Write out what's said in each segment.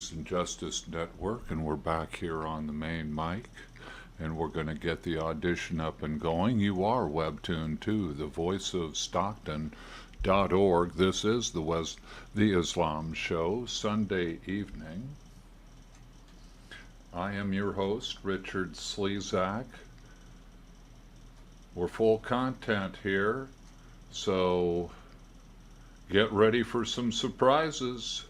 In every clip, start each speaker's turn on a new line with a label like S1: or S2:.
S1: Peace and Justice Network, and we're back here on the main mic, and we're going to get the audition up and going. You are webtuned to the voice of Stockton.org. This is the Islam Show, Sunday evening. I am your host, Richard Slezak. We're full content here, so get ready for some surprises.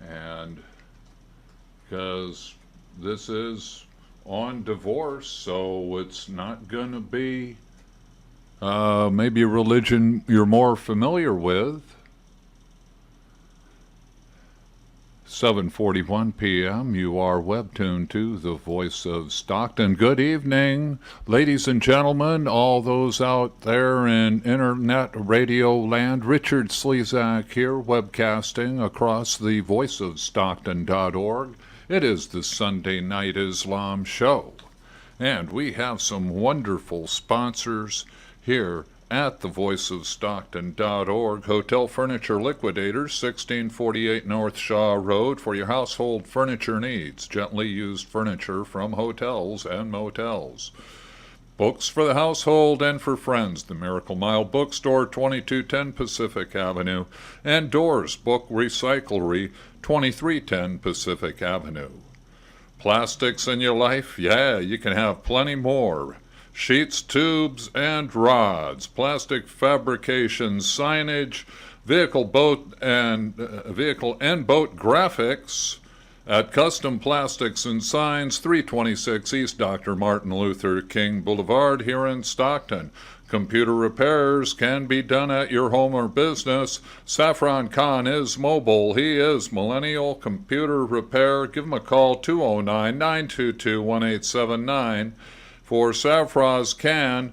S1: And because this is on divorce, so it's not going to be maybe a religion you're more familiar with. 7:41 p.m. You are webtuned to the voice of Stockton. Good evening, ladies and gentlemen, all those out there in internet radio land. Richard Slezak here, webcasting across the voice of Stockton.org. It is the Sunday Night Islam Show, and we have some wonderful sponsors here at the voice of Stockton.org. Hotel Furniture Liquidators, 1648 North Shaw Road, for your household furniture needs. Gently used furniture from hotels and motels. Books for the household and for friends. The Miracle Mile Bookstore, 2210 Pacific Avenue. And Doors Book Recyclery, 2310 Pacific Avenue. Plastics in your life? Yeah, you can have plenty more. Sheets, tubes, and rods, plastic fabrication, signage, vehicle and boat graphics at Custom Plastics and Signs, 326 East Dr. Martin Luther King Boulevard here in Stockton. Computer repairs can be done at your home or business. Saffron Khan is mobile. He is Millennial Computer Repair. Give him a call, 209-922-1879. For Saffron's can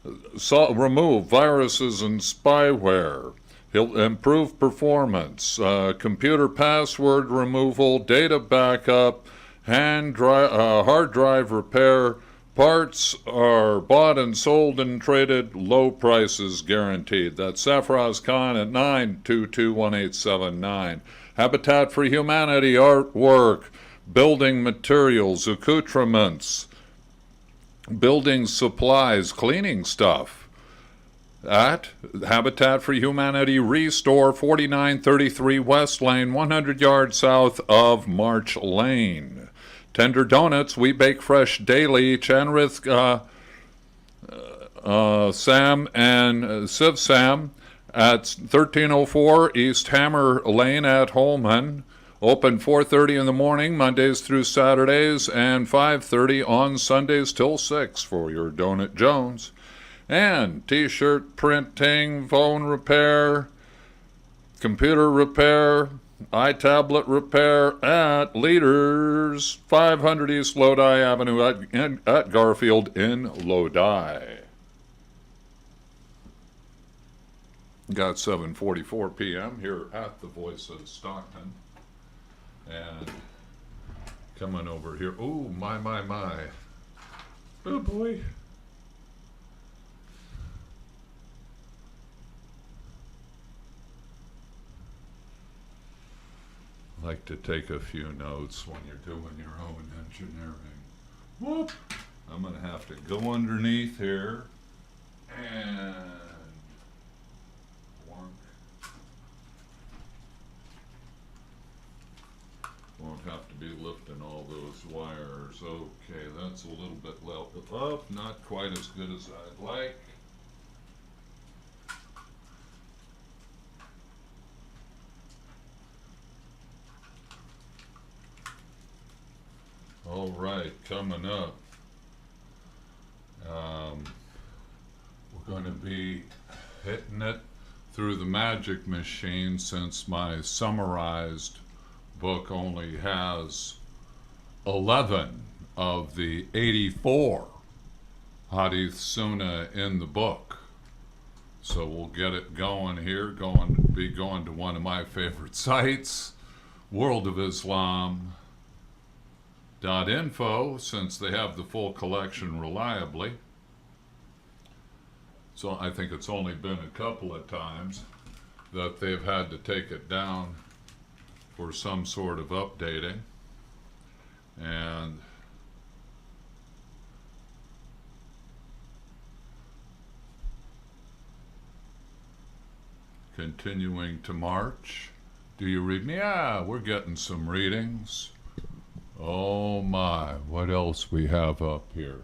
S1: remove viruses and spyware. He'll improve performance, computer password removal, data backup, hard drive repair. Parts are bought and sold and traded, low prices guaranteed. That's Saffron's Khan at 922-1879. Habitat for Humanity artwork, building materials, accoutrements, building supplies, cleaning stuff at Habitat for Humanity Restore, 4933 West Lane, 100 yards south of March Lane. Tender Donuts, we bake fresh daily. Chanrith, Sam and Civ Sam at 1304 East Hammer Lane at Holman. Open 4:30 in the morning, Mondays through Saturdays, and 5:30 on Sundays till 6 for your Donut Jones. And t-shirt printing, phone repair, computer repair, iTablet repair at Leaders, 500 East Lodi Avenue at Garfield in Lodi. Got 7:44 p.m. here at the voice of Stockton. And coming over here, oh, my. Oh, boy. I like to take a few notes when you're doing your own engineering. Whoop! I'm going to have to go underneath here and won't have to be lifting all those wires. Okay, that's a little bit up, not quite as good as I'd like. All right, coming up, we're going to be hitting it through the magic machine, since my summarized book only has 11 of the 84 Hadith Sunnah in the book. So we'll get it going here, going to one of my favorite sites, worldofislam.info, since they have the full collection reliably. So I think it's only been a couple of times. that they've had to take it down for some sort of updating. And continuing to march. Do you read me? Yeah, we're getting some readings. Oh my, what else we have up here?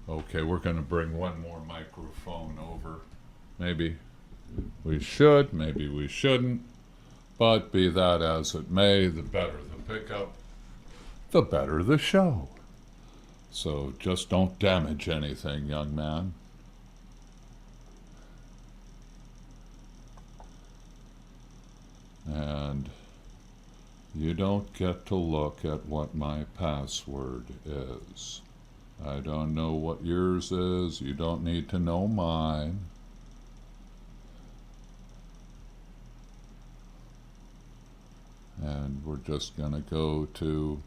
S1: Okay, we're going to bring one more microphone over. Maybe we should, maybe we shouldn't. But be that as it may, the better the pickup, the better the show. So just don't damage anything, young man. And you don't get to look at what my password is. I don't know what yours is. You don't need to know mine. And we're just going to go to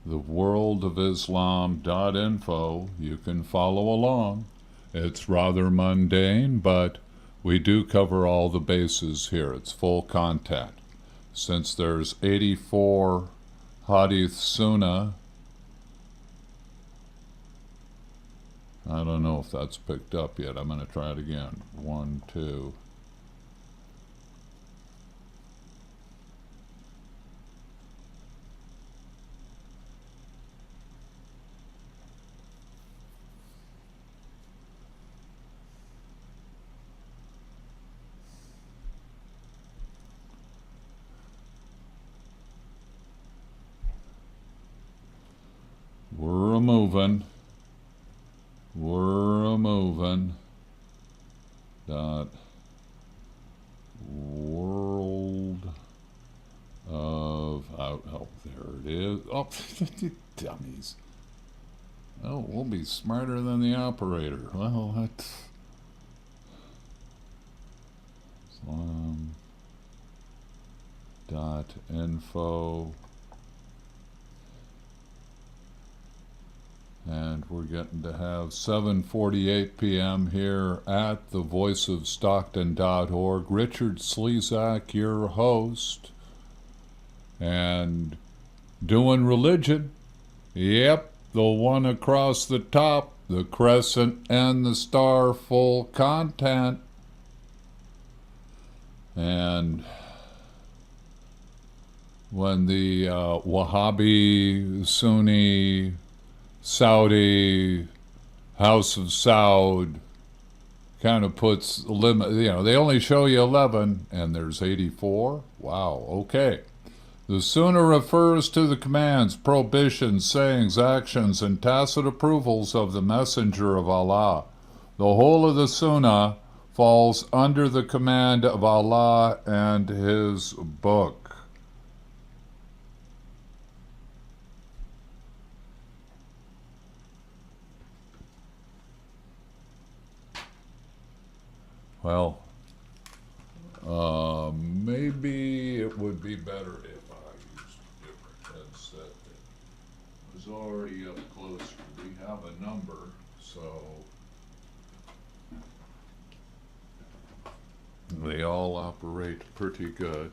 S1: theworldofislam.info. You can follow along. It's rather mundane, but we do cover all the bases here. It's full content. Since there's 84 Hadith Sunnah, I don't know if that's picked up yet. I'm going to try it again. 1, 2. We're a-moving. We're a-moving. World of... Oh, there it is. Oh, dummies. Oh, we'll be smarter than the operator. Well, that's... Islam.info. And we're getting to have 7:48 p.m. here at thevoiceofstockton.org. Richard Slezak, your host. And doing religion. Yep, the one across the top, the crescent and the star, full content. And when the Wahhabi, Sunni, Saudi, House of Saud kind of puts a limit, they only show you 11 and there's 84. Wow, okay. The Sunnah refers to the commands, prohibitions, sayings, actions, and tacit approvals of the Messenger of Allah. The whole of the Sunnah falls under the command of Allah and His book. Well, maybe it would be better if I used a different headset that was already up closer. We have a number, so they all operate pretty good.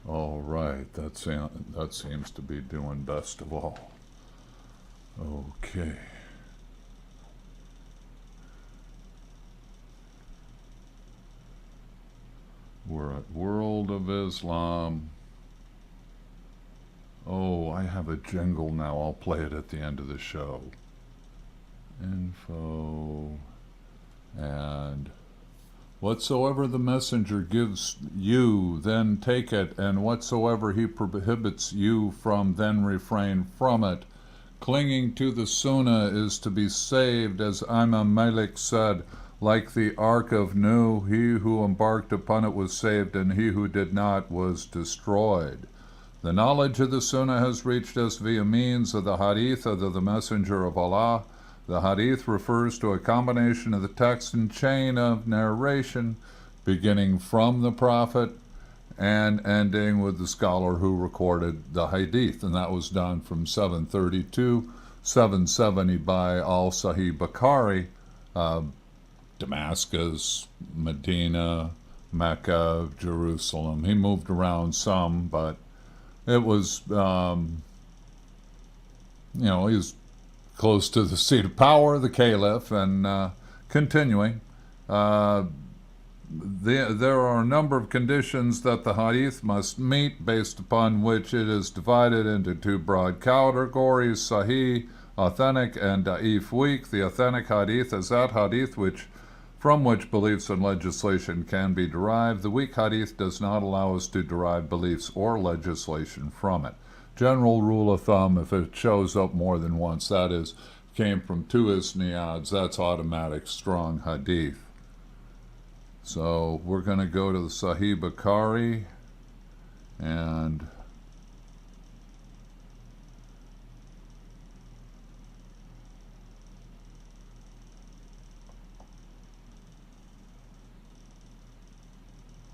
S1: All right, that seems to be doing best of all. Okay. We're at World of Islam. Oh, I have a jingle now. I'll play it at the end of the show. Info. And whatsoever the messenger gives you, then take it, and whatsoever he prohibits you from, then refrain from it. Clinging to the Sunnah is to be saved, as Imam Malik said, like the Ark of Noah, he who embarked upon it was saved, and he who did not was destroyed. The knowledge of the Sunnah has reached us via means of the Hadith of the Messenger of Allah. The Hadith refers to a combination of the text and chain of narration, beginning from the Prophet and ending with the scholar who recorded the Hadith, and that was done from 732 770 by al-Sahih Bukhari, Damascus, Medina, Mecca, Jerusalem. He moved around some, but it was, he was close to the seat of power, the caliph, and continuing. There are a number of conditions that the hadith must meet, based upon which it is divided into two broad categories: sahih, authentic, and da'if, weak. The authentic hadith is that hadith from which beliefs and legislation can be derived. The weak hadith does not allow us to derive beliefs or legislation from it. General rule of thumb: if it shows up more than once, that is, came from two isniads, that's automatic strong hadith. So we're going to go to the Sahih Bukhari, and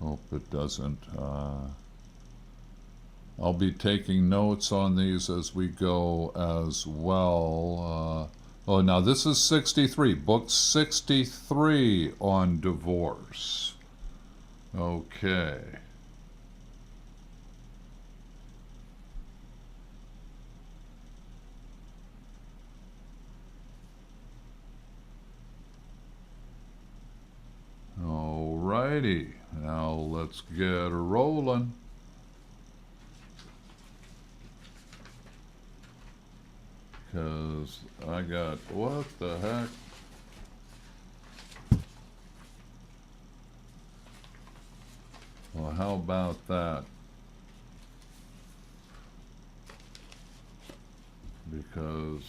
S1: hope it doesn't. I'll be taking notes on these as we go as well. Oh, now this is 63, book 63 on divorce. Okay. Alrighty, now let's get rolling. Because I got, what the heck? Well, how about that? Because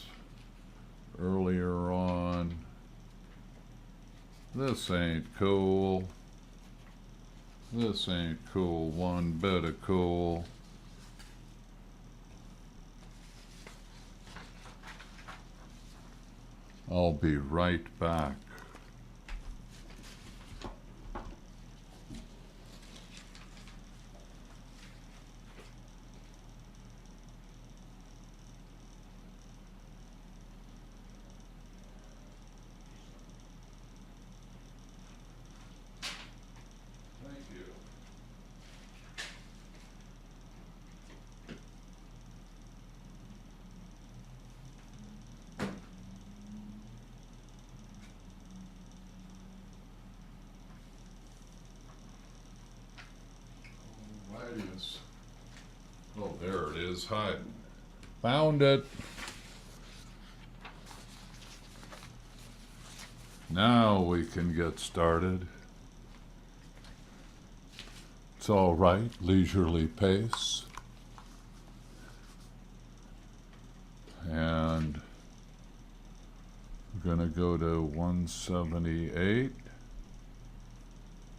S1: earlier on, this ain't cool. This ain't cool, one bit of cool. I'll be right back. Thank you. Oh, there it is. Hi. Found it. Now we can get started. It's all right, leisurely pace. And we're going to go to 178.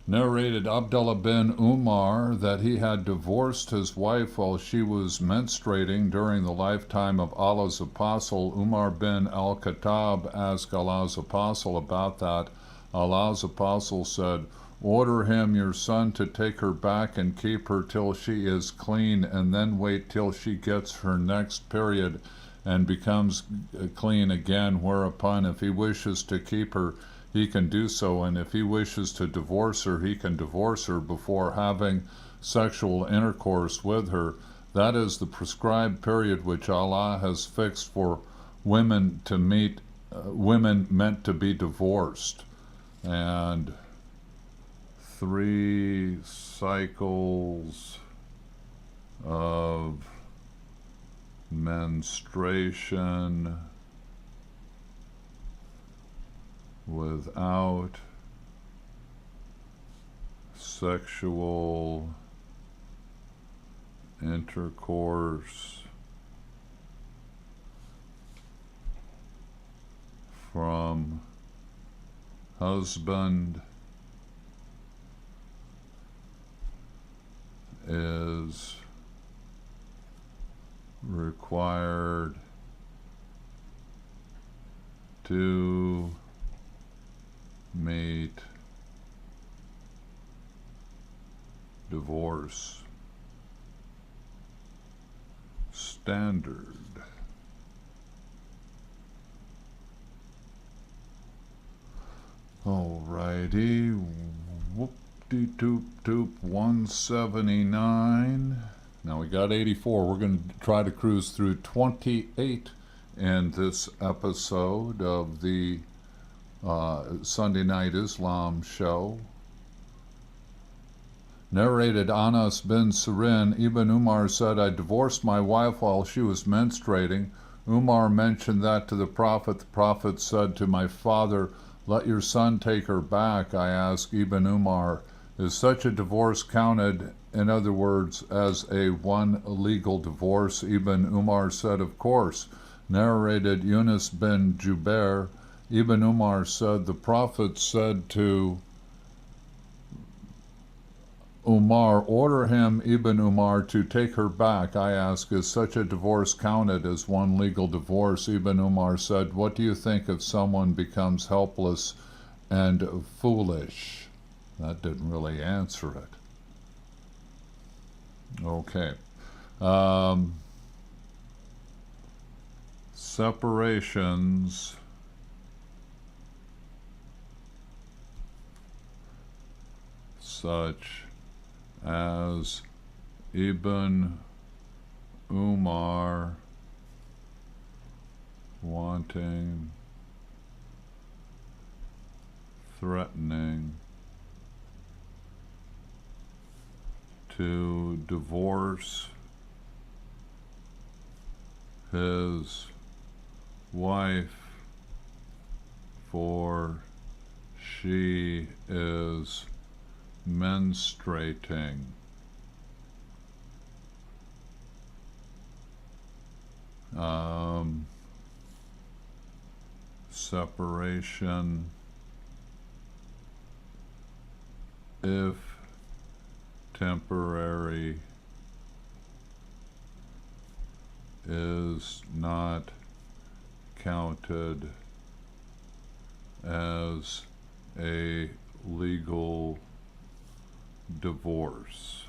S1: Narrated Abdullah bin Umar that he had divorced his wife while she was menstruating during the lifetime of Allah's apostle. Umar bin al-Khattab asked Allah's apostle about that. Allah's apostle said, "Order him, your son, to take her back and keep her till she is clean, and then wait till she gets her next period and becomes clean again, whereupon if he wishes to keep her, he can do so, and if he wishes to divorce her, he can divorce her before having sexual intercourse with her. That is the prescribed period which Allah has fixed for women to meet, women meant to be divorced." And 3 cycles of menstruation without sexual intercourse from husband is required to meet divorce standard. Alrighty. Whoop-de-doop-doop, 179. Now we got 84. We're going to try to cruise through 28 in this episode of the Sunday Night Islam show. Narrated Anas bin Sirin, Ibn Umar said, I divorced my wife while she was menstruating. Umar mentioned that to the Prophet. The Prophet said to my father, let your son take her back. I asked Ibn Umar, is such a divorce counted, in other words, as a one legal divorce? Ibn Umar said, of course. Narrated Yunus bin Jubair, Ibn Umar said, the Prophet said to Umar, order him, Ibn Umar, to take her back. I asked, is such a divorce counted as one legal divorce? Ibn Umar said, what do you think if someone becomes helpless and foolish? That didn't really answer it. Okay. Separations such as Ibn Umar wanting, threatening to divorce his wife for she is menstruating. Separation if temporary is not counted as a legal divorce.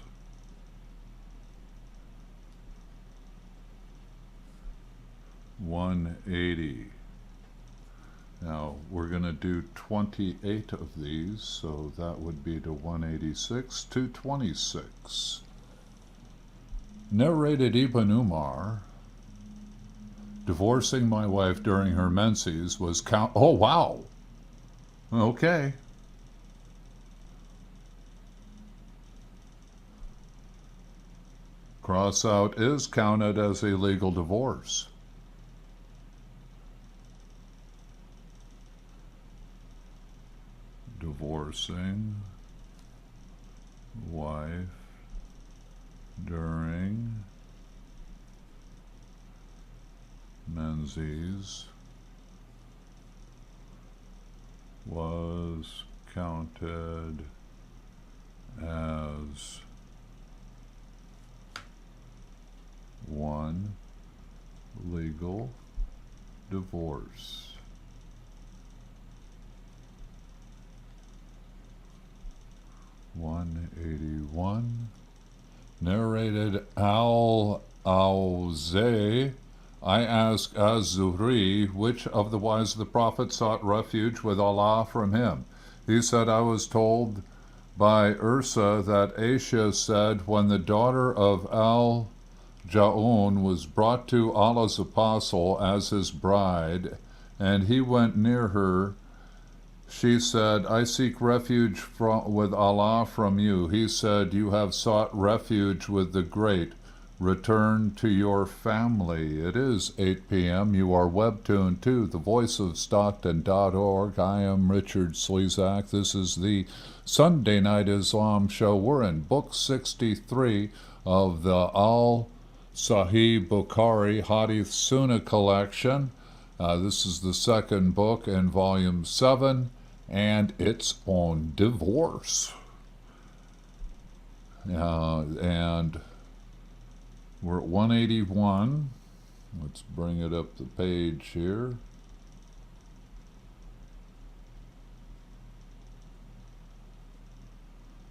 S1: $180. Now we're going to do 28 of these, so that would be to 186 to 26. Narrated Ibn Umar, divorcing my wife during her menses was oh wow, okay. Cross out is counted as a legal divorce. Divorcing wife during menses was counted as one legal divorce. $181. Narrated Al-Awzai, I asked Az-Zuhri, which of the wives of the Prophet sought refuge with Allah from him? He said, I was told by Ursa that Aisha said, when the daughter of Al-Ja'un was brought to Allah's apostle as his bride, and he went near her, she said, I seek refuge with Allah from you. He said, you have sought refuge with the Great. Return to your family. It is 8 p.m. You are webtuned to thevoiceofstockton.org. I am Richard Slezak. This is the Sunday Night Islam show. We're in book 63 of the Al-Sahih Bukhari Hadith Sunnah collection. This is the second book in volume 7, and it's on divorce. And we're at 181. Let's bring it up the page here.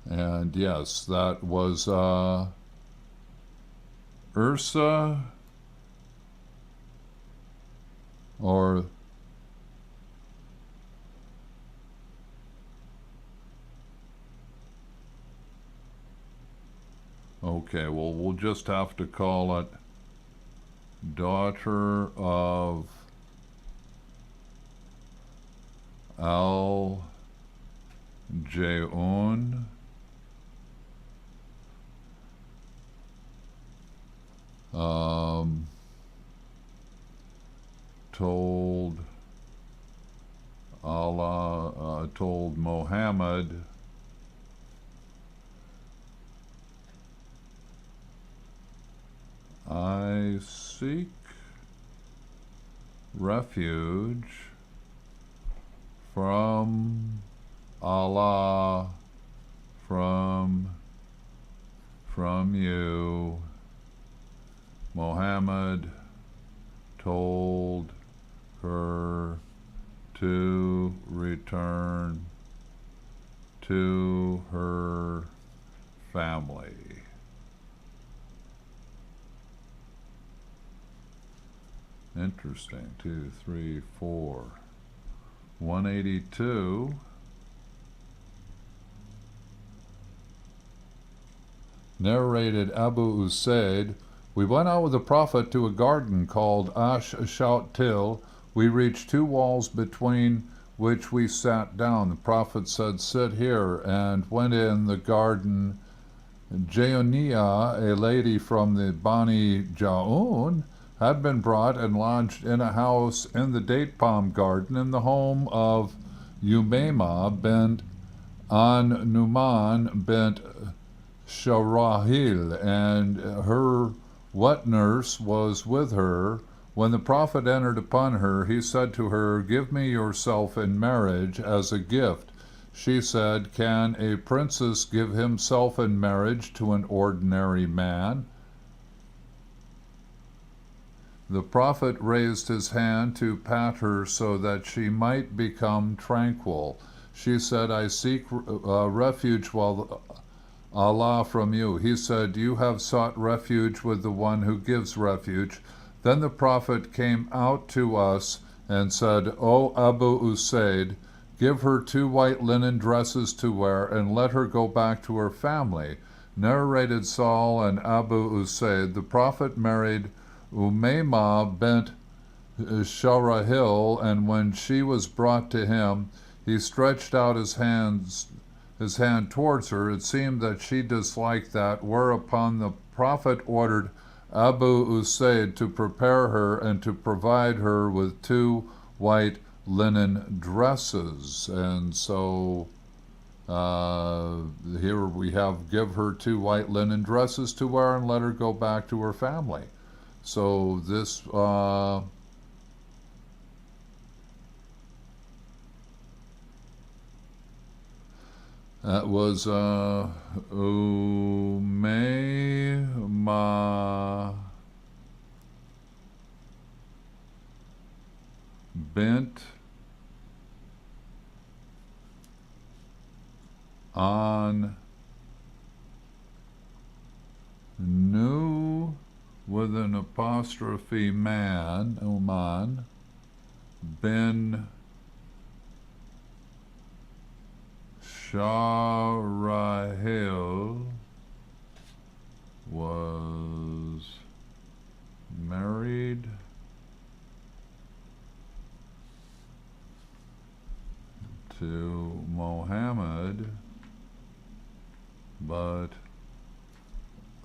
S1: And yes, that was Ursa, or Okay, well, we'll just have to call it daughter of Al Jaun told Allah, told Muhammad I seek refuge from Allah, from you. Muhammad told her to return to her family. Interesting. 2, 3, 4. 182. Narrated Abu Usaid, we went out with the Prophet to a garden called Ash Shout Till. We reached 2 walls between which we sat down. The Prophet said, sit here, and went in the garden. Jaonia, a lady from the Bani Jaun, had been brought and lodged in a house in the date palm garden in the home of Umayma bint An-Numan bint Sharahil, and her wet nurse was with her. When the Prophet entered upon her, he said to her, give me yourself in marriage as a gift. She said, can a princess give himself in marriage to an ordinary man? The Prophet raised his hand to pat her so that she might become tranquil. She said, I seek refuge while Allah from you. He said, you have sought refuge with the one who gives refuge. Then the Prophet came out to us and said, O Abu Usaid, give her 2 white linen dresses to wear and let her go back to her family. Narrated Saul and Abu Usaid, the Prophet married Umayma bint Sharahil, and when she was brought to him, he stretched out his hand towards her. It seemed that she disliked that, whereupon the Prophet ordered Abu Usaid to prepare her and to provide her with 2 white linen dresses. And so here we have, give her 2 white linen dresses to wear and let her go back to her family. So this that was Umayma bint An Nu with an apostrophe man, Oman, bin Sharahil was married to Muhammad, but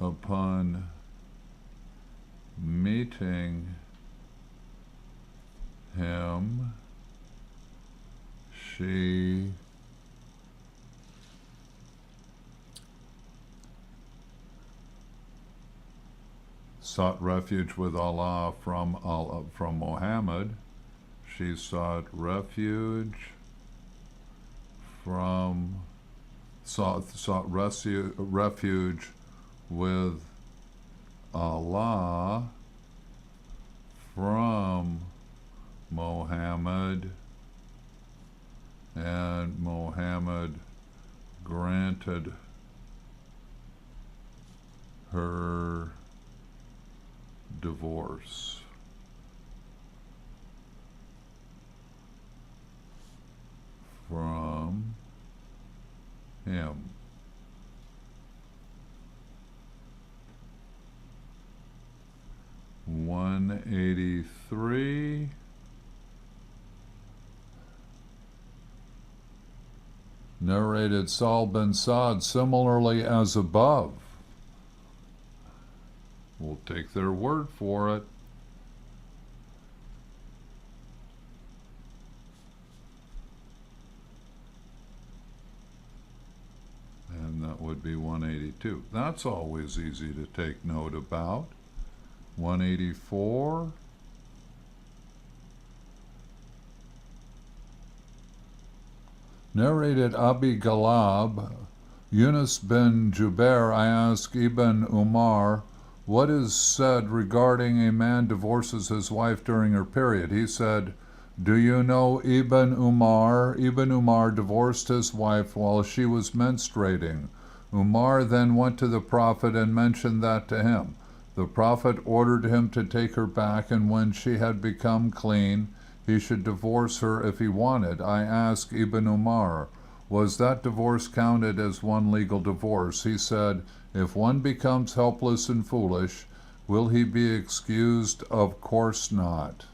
S1: upon meeting him, she sought refuge with Allah from Muhammad. She sought refuge refuge with Allah from Muhammad, and Muhammad granted her divorce. From him. 183. Narrated Saul bin Saad similarly as above. We'll take their word for it. And that would be 182. That's always easy to take note about. 184. Narrated Abi Galab, Yunus bin Jubair, I ask Ibn Umar, what is said regarding a man divorces his wife during her period? He said, do you know Ibn Umar? Ibn Umar divorced his wife while she was menstruating. Umar then went to the Prophet and mentioned that to him. The Prophet ordered him to take her back, and when she had become clean, he should divorce her if he wanted. I asked Ibn Umar, was that divorce counted as one legal divorce? He said, if one becomes helpless and foolish, will he be excused? Of course not.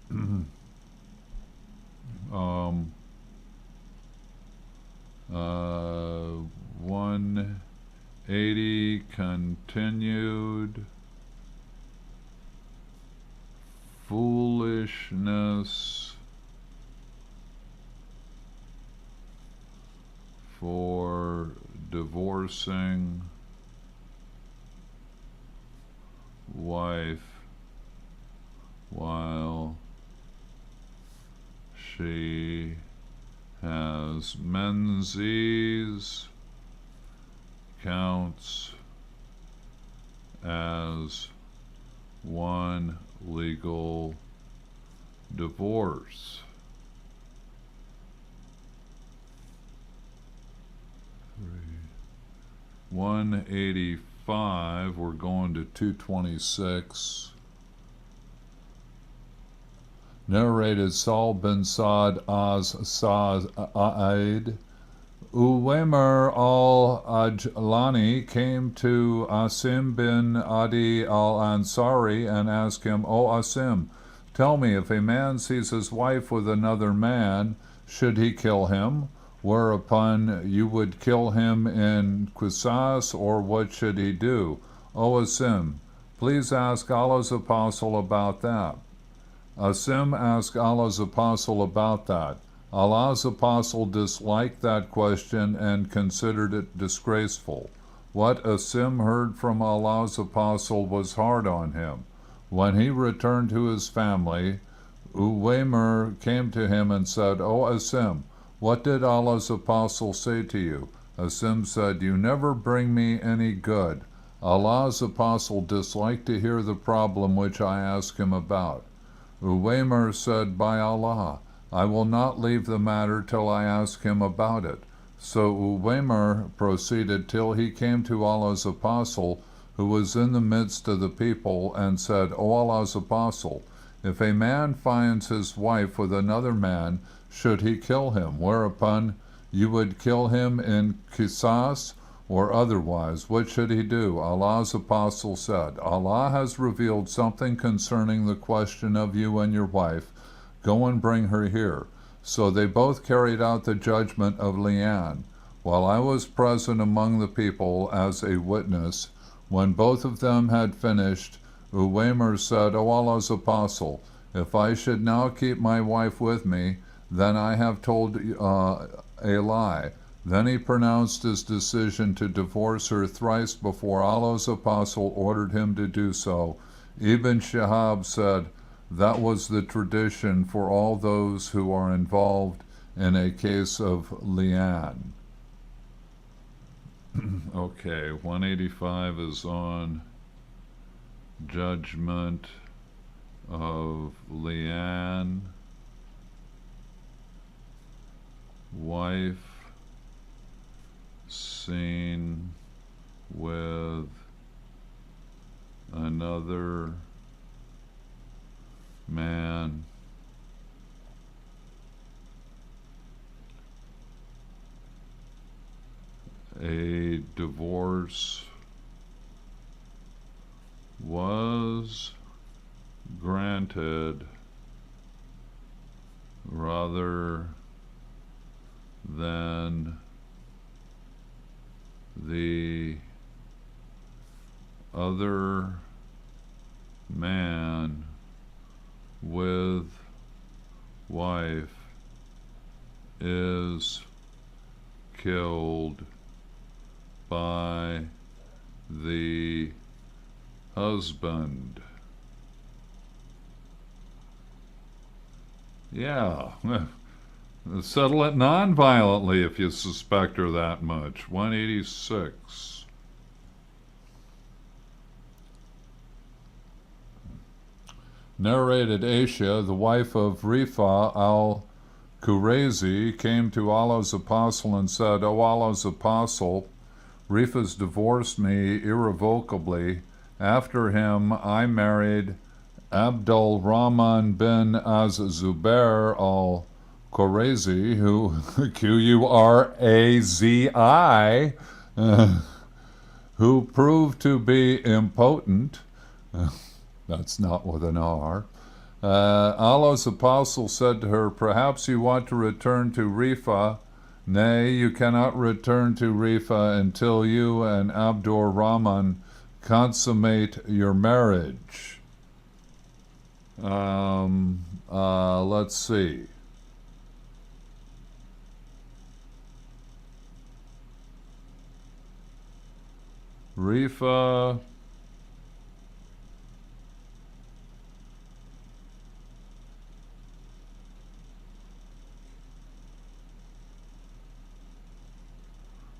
S1: 180 continued. Foolishness for divorcing wife while she has menses counts as one legal divorce. 185, we're going to 226. Narrated Saul bin Saad as Sa'id. Uwaimer al-Ajlani came to Asim bin Adi al-Ansari and asked him, O Asim, tell me, if a man sees his wife with another man, should he kill him? Whereupon you would kill him in Qisas, or what should he do? O Asim, please ask Allah's apostle about that. Asim asked Allah's apostle about that. Allah's apostle disliked that question and considered it disgraceful. What Asim heard from Allah's apostle was hard on him. When he returned to his family, Uwaimer came to him and said, O Asim, what did Allah's apostle say to you? Asim said, you never bring me any good. Allah's apostle disliked to hear the problem which I asked him about. Uwaimer said, by Allah, I will not leave the matter till I ask him about it. So Uwaimer proceeded till he came to Allah's apostle, who was in the midst of the people, and said, O Allah's apostle, if a man finds his wife with another man, should he kill him? Whereupon you would kill him in Qisas, or otherwise, what should he do? Allah's apostle said, Allah has revealed something concerning the question of you and your wife. Go and bring her here. So they both carried out the judgment of Lian, while I was present among the people as a witness. When both of them had finished, Uwaimer said, O Allah's apostle, if I should now keep my wife with me, then I have told a lie. Then he pronounced his decision to divorce her thrice before Allah's apostle ordered him to do so. Ibn Shihab said, that was the tradition for all those who are involved in a case of lian. Okay, 185 is on judgment of lian, wife seen with another man. A divorce was granted rather than the other man with wife is killed by the husband. Yeah, settle it non-violently if you suspect her that much. 186. Narrated Aisha, the wife of Rifa al-Qurayzi, came to Allah's apostle and said, O Allah's apostle, Rifa's divorced me irrevocably. After him, I married Abdul Rahman bin Az-Zubair al-Qurayzi, who, Qurazi, who proved to be impotent. That's not with an R. Allah's apostle said to her, perhaps you want to return to Rifa. Nay, you cannot return to Rifa until you and Abdur Rahman consummate your marriage. Let's see. Rifa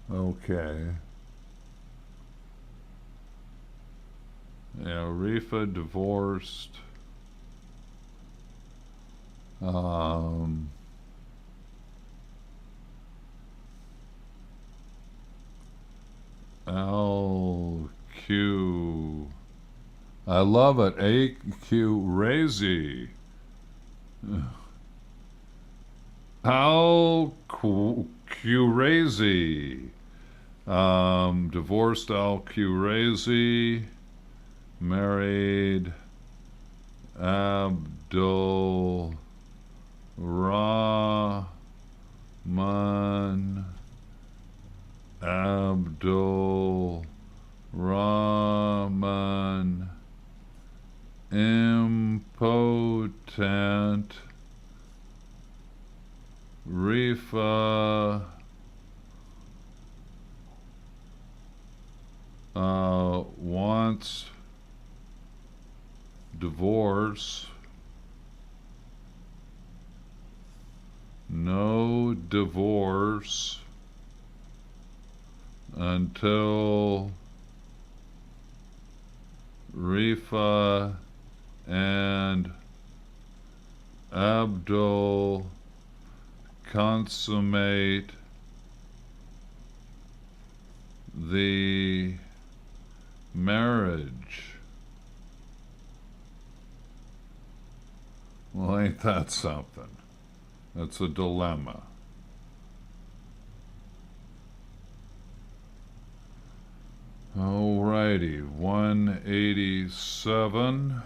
S1: okay. Yeah, Rifa divorced LQ. I love it. AQ Razy. Al-Qurazi. Divorced Al-Qurazi, married Abdul Rahman. Abdul Rahman, impotent. Rifa wants divorce. No divorce until Rifa and Abdul consummate the marriage. Well, ain't that something? That's a dilemma. Alrighty, 187.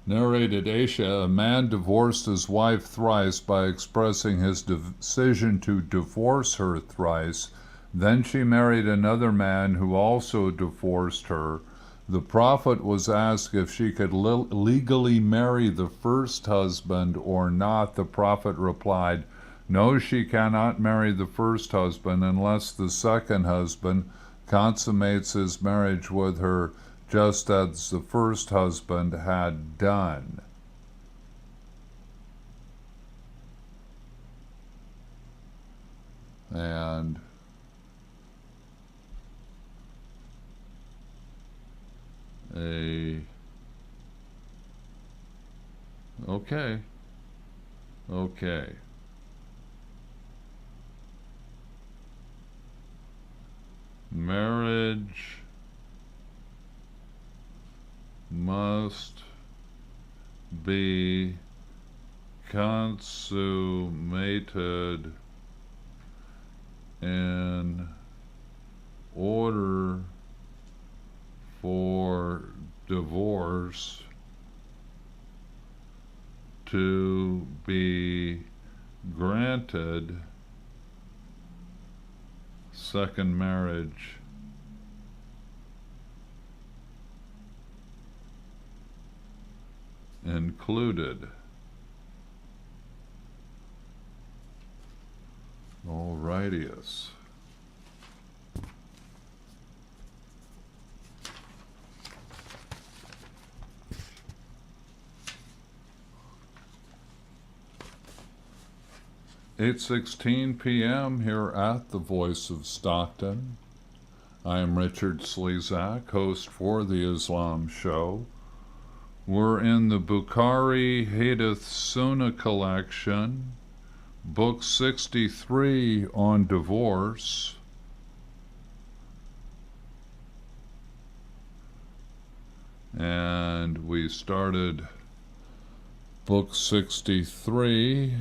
S1: Narrated Aisha, a man divorced his wife thrice by expressing his decision to divorce her thrice. Then she married another man who also divorced her. The Prophet was asked if she could legally marry the first husband or not. The Prophet replied, no, she cannot marry the first husband unless the second husband consummates his marriage with her just as the first husband had done. And okay. Marriage must be consummated in order for divorce to be granted, second marriage included. Alrighty-us. "8:16 p.m. here at the Voice of Stockton. I am Richard Slezak, host for the Islam Show. We're in the Bukhari Hadith Sunnah collection, book 63 on divorce. And we started book 63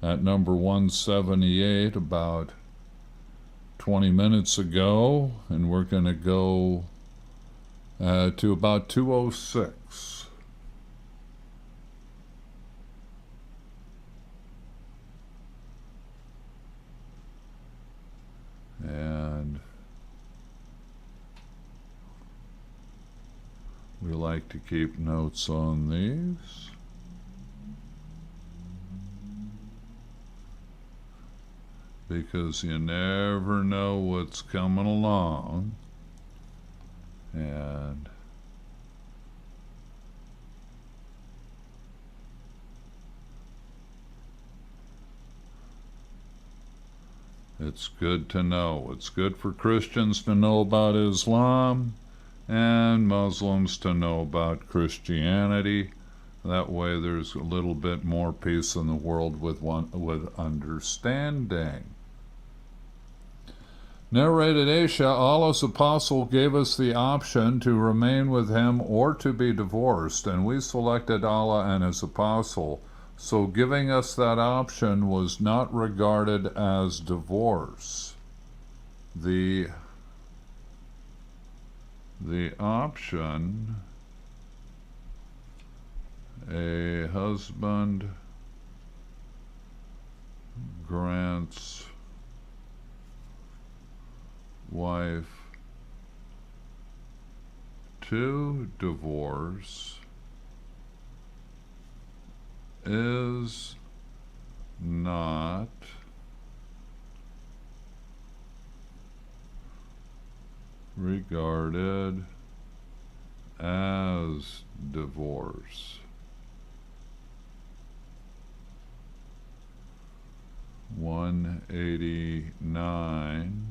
S1: at number 178 about 20 minutes ago, and we're going to go to about 206. And we like to keep notes on these. Because you never know what's coming along. And it's good to know. It's good for Christians to know about Islam and Muslims to know about Christianity. That way there's a little bit more peace in the world with understanding. Narrated Aisha, Allah's apostle gave us the option to remain with him or to be divorced, and we selected Allah and his apostle. So giving us that option was not regarded as divorce. The option a husband grants wife to divorce is not regarded as divorce. 189.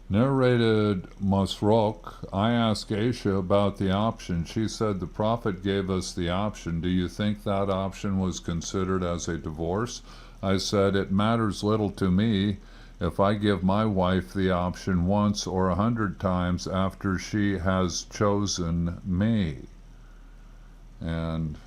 S1: Narrated Masrok, I asked Aisha about the option. She said the Prophet gave us the option. Do you think that option was considered as a divorce? I said, it matters little to me if I give my wife the option once or 100 times after she has chosen me. And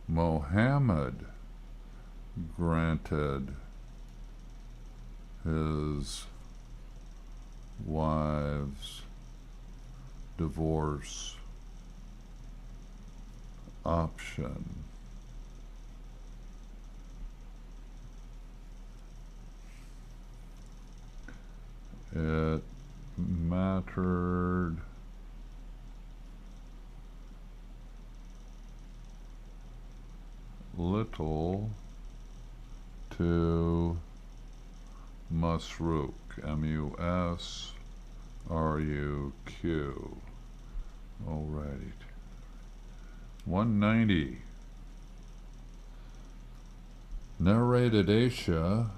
S1: Mohammed granted his wives divorce option. It mattered little to Musruq, M-U-S-R-U-Q. Alrighty. 190. Narrated Aisha,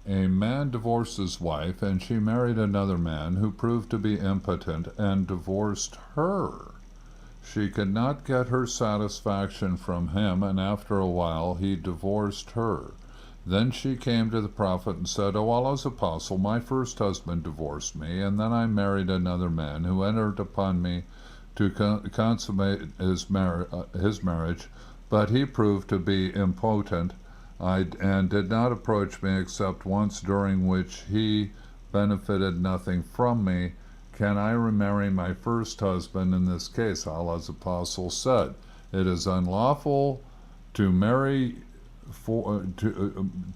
S1: a man divorced his wife, and she married another man who proved to be impotent and divorced her. She could not get her satisfaction from him, and after a while he divorced her. Then she came to the Prophet and said, O Allah's apostle, my first husband divorced me, and then I married another man who entered upon me to consummate his marriage, but he proved to be impotent and did not approach me except once, during which he benefited nothing from me. Can I remarry my first husband in this case? Allah's apostle said, it is unlawful to marry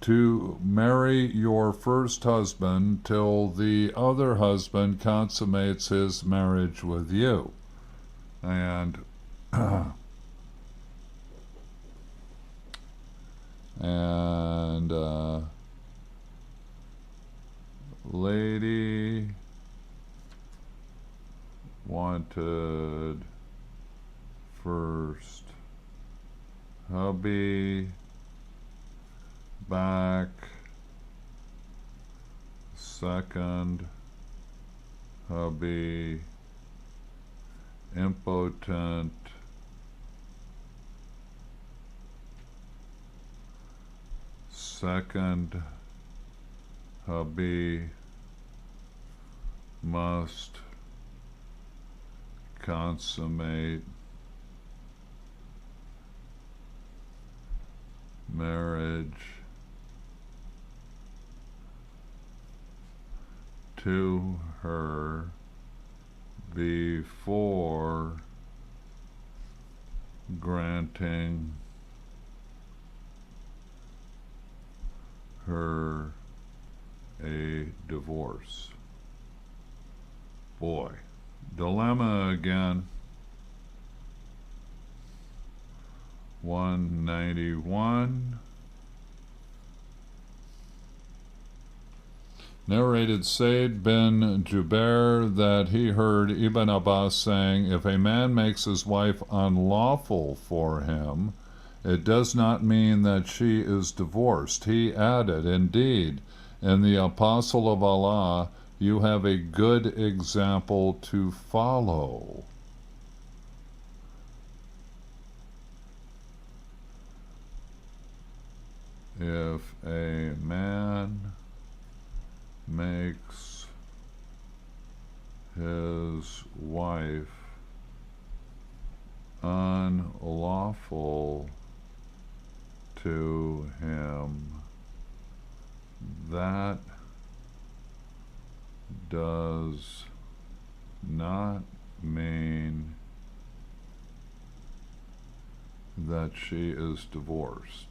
S1: to marry your first husband till the other husband consummates his marriage with you. And lady wanted first hubby back, second hubby impotent, second hubby must consummate marriage to her before granting her a divorce. Boy, dilemma again. 191. Narrated Said bin Jubair that he heard Ibn Abbas saying, if a man makes his wife unlawful for him, it does not mean that she is divorced. He added, indeed, in the Apostle of Allah, you have a good example to follow. If a man makes his wife unlawful to him, that does not mean that she is divorced.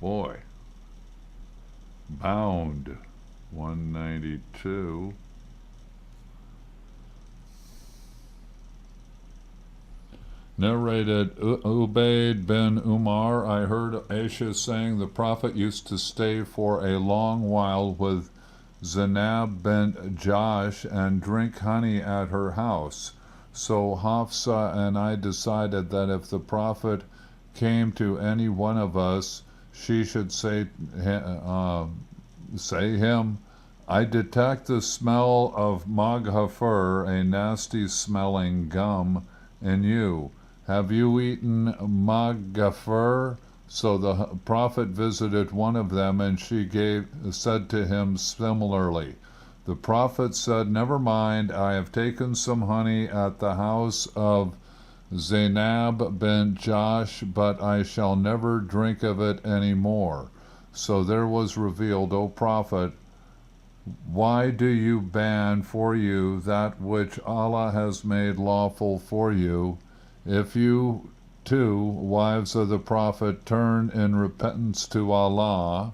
S1: Boy, bound. 192. Narrated Ubayd bin Umar, I heard Aisha saying the Prophet used to stay for a long while with Zainab bint Jahsh and drink honey at her house. So Hafsa and I decided that if the Prophet came to any one of us, she should say him, I detect the smell of maghafir, a nasty smelling gum, in you. Have you eaten maghafir? So the Prophet visited one of them, and she said to him similarly. The Prophet said, never mind, I have taken some honey at the house of Zainab bint Jahsh, but I shall never drink of it any more. So there was revealed, O Prophet, why do you ban for you that which Allah has made lawful for you? If you, too, wives of the Prophet, turn in repentance to Allah,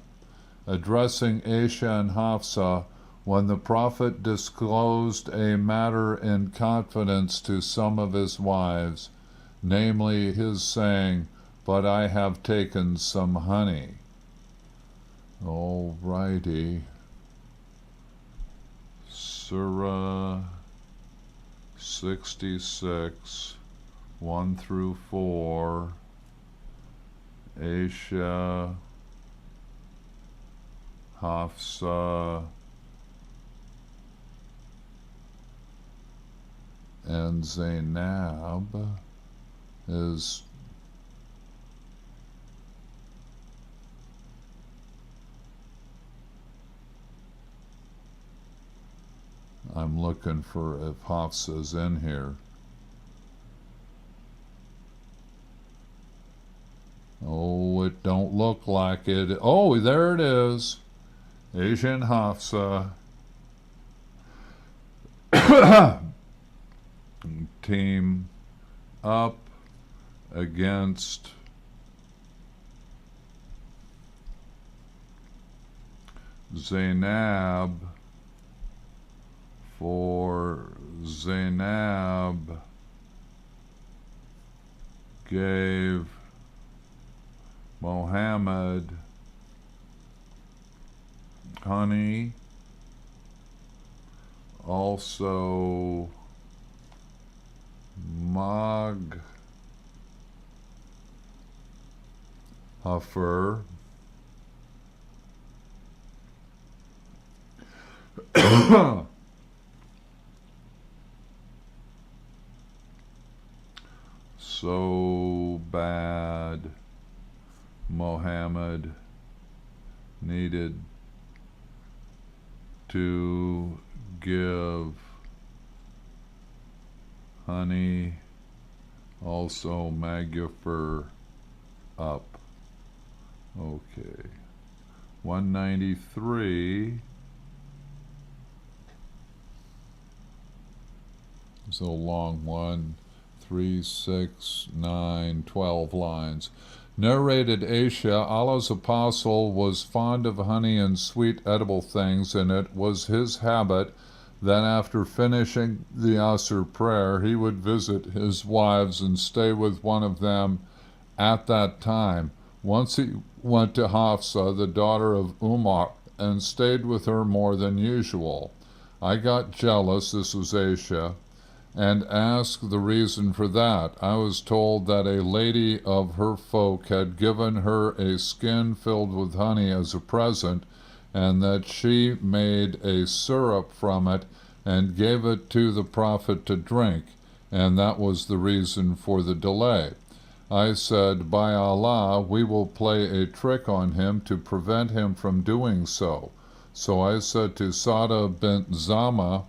S1: addressing Aisha and Hafsa, when the Prophet disclosed a matter in confidence to some of his wives, namely his saying, but I have taken some honey. All righty. Surah 66, 1 through 4, Aisha, Hafsa, and Zainab is I'm looking for if Hafsa's in here. Oh, it don't look like it. Oh, there it is. Asian Hafsa. Team up against Zainab, for Zainab gave Mohammed honey, also Hafer so bad Mohammed needed to give honey, also Maguffer up. Okay. 193. It's a long one. 3, 6, 9, 12 lines. Narrated Aisha, Allah's apostle was fond of honey and sweet edible things, and it was his habit that after finishing the Asr prayer, he would visit his wives and stay with one of them at that time. Once he went to Hafsa, the daughter of Umar, and stayed with her more than usual. I got jealous, this was Aisha, and asked the reason for that. I was told that a lady of her folk had given her a skin filled with honey as a present, and that she made a syrup from it and gave it to the Prophet to drink, and that was the reason for the delay. I said, by Allah, we will play a trick on him to prevent him from doing so. So I said to Sada bint Zama,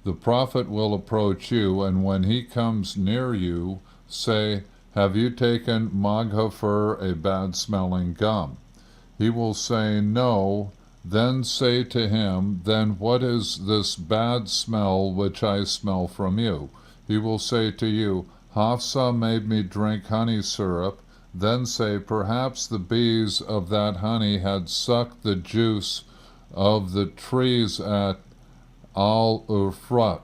S1: the Prophet will approach you, and when he comes near you, say, have you taken Maghafer, a bad-smelling gum? He will say, no. Then say to him, then what is this bad smell which I smell from you? He will say to you, Hafsa made me drink honey syrup. Then say, perhaps the bees of that honey had sucked the juice of the trees at Al-Ufrat.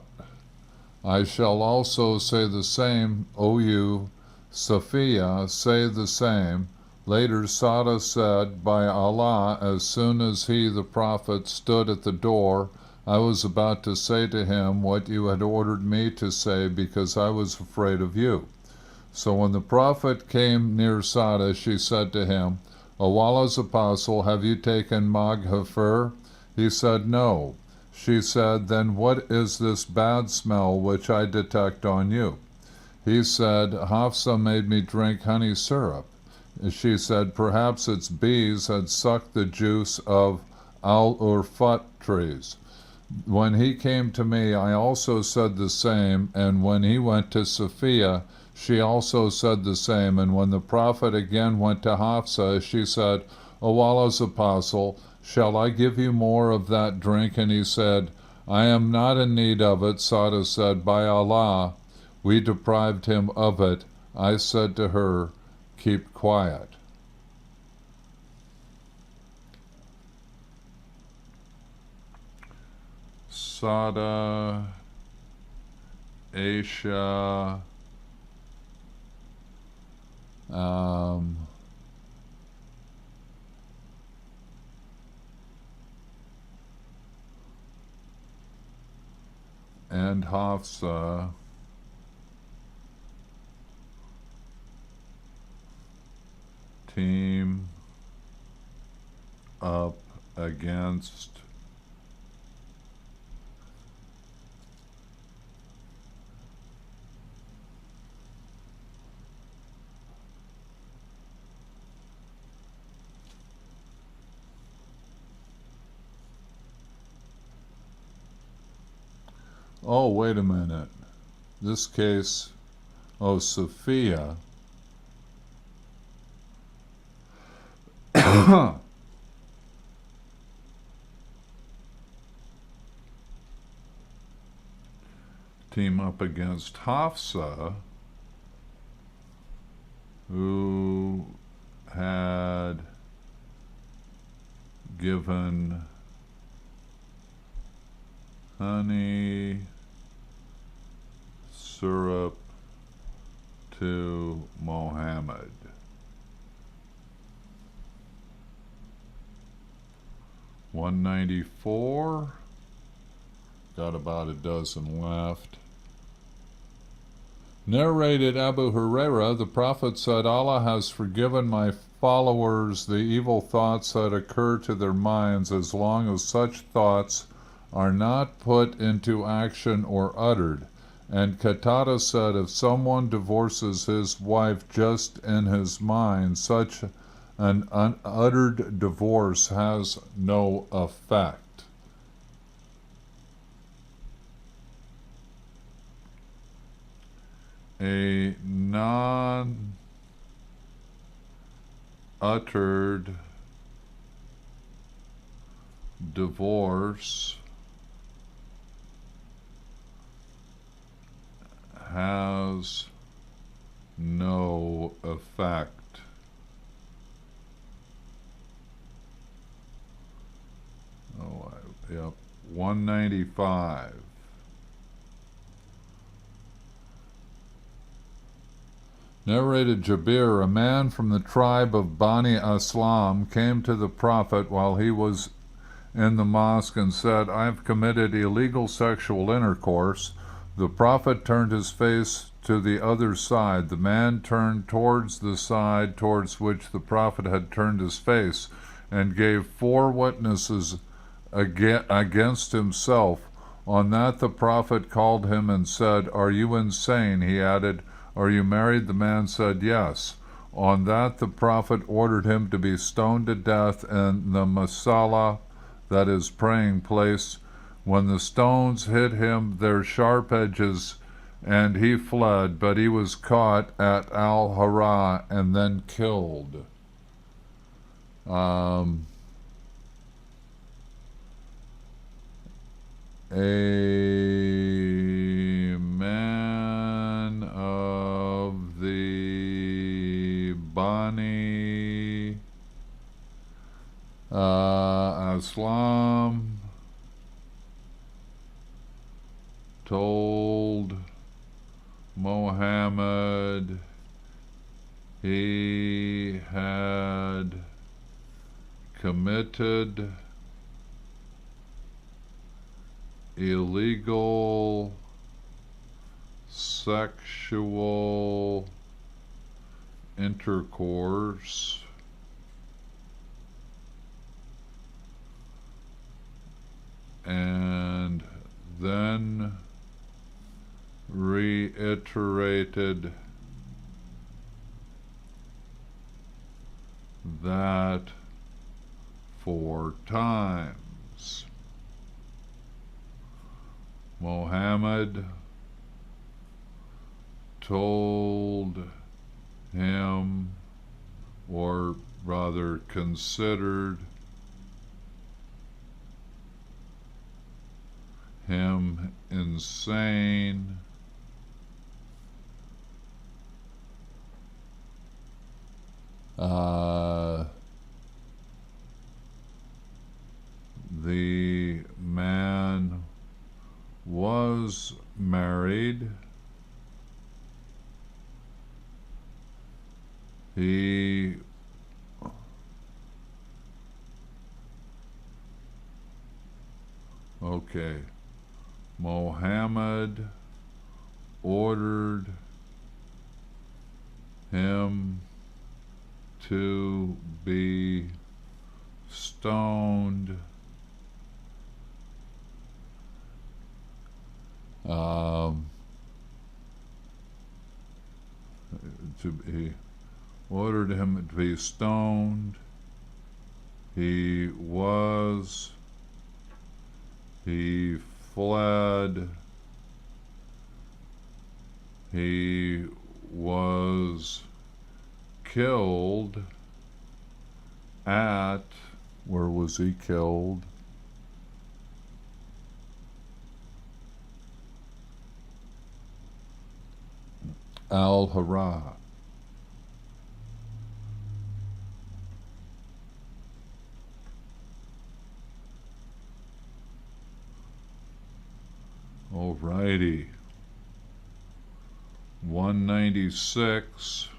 S1: I shall also say the same, O you, Safiya, say the same. Later Sada said, by Allah, as soon as he, the Prophet, stood at the door, I was about to say to him what you had ordered me to say because I was afraid of you. So when the Prophet came near Sada, she said to him, O Allah's apostle, have you taken Maghafer? He said, no. She said, then what is this bad smell which I detect on you? He said, Hafsa made me drink honey syrup. She said, perhaps its bees had sucked the juice of al-urfat trees. When he came to me, I also said the same, and when he went to Safiya, she also said the same, and when the Prophet again went to Hafsa, she said, O Allah's apostle, shall I give you more of that drink? And he said, I am not in need of it. Sada said, by Allah, we deprived him of it. I said to her, keep quiet. Sada, Aisha, and Hafsa team up against Oh, wait a minute. This case, oh, Sophia. Team up against Hafsa, who had given honey syrup to Mohammed. $194. Got about a dozen left. Narrated Abu Huraira, the Prophet said, Allah has forgiven my followers the evil thoughts that occur to their minds as long as such thoughts are not put into action or uttered. And Qatada said, if someone divorces his wife just in his mind, such an unuttered divorce has no effect. A non-uttered divorce has no effect. Oh, yep, 195. Narrated Jabir, a man from the tribe of Bani Aslam came to the Prophet while he was in the mosque and said, I have committed illegal sexual intercourse. The Prophet turned his face to the other side. The man turned towards the side towards which the Prophet had turned his face and gave 4 witnesses against himself. On that the Prophet called him and said, Are you insane? He added, Are you married? The man said, Yes. On that the Prophet ordered him to be stoned to death in the Masala, that is, praying place. When the stones hit him their sharp edges, and he fled, but he was caught at Al-Hara and then killed. A man of the Bani Aslam told Mohammed he had committed illegal sexual intercourse and then reiterated that 4 times. Mohammed told him, or rather considered him insane, the man was married. He Mohammed ordered him to be stoned. He ordered him to be stoned. He fled, He was killed at, where was he killed? Al-Hara. Alrighty. 196.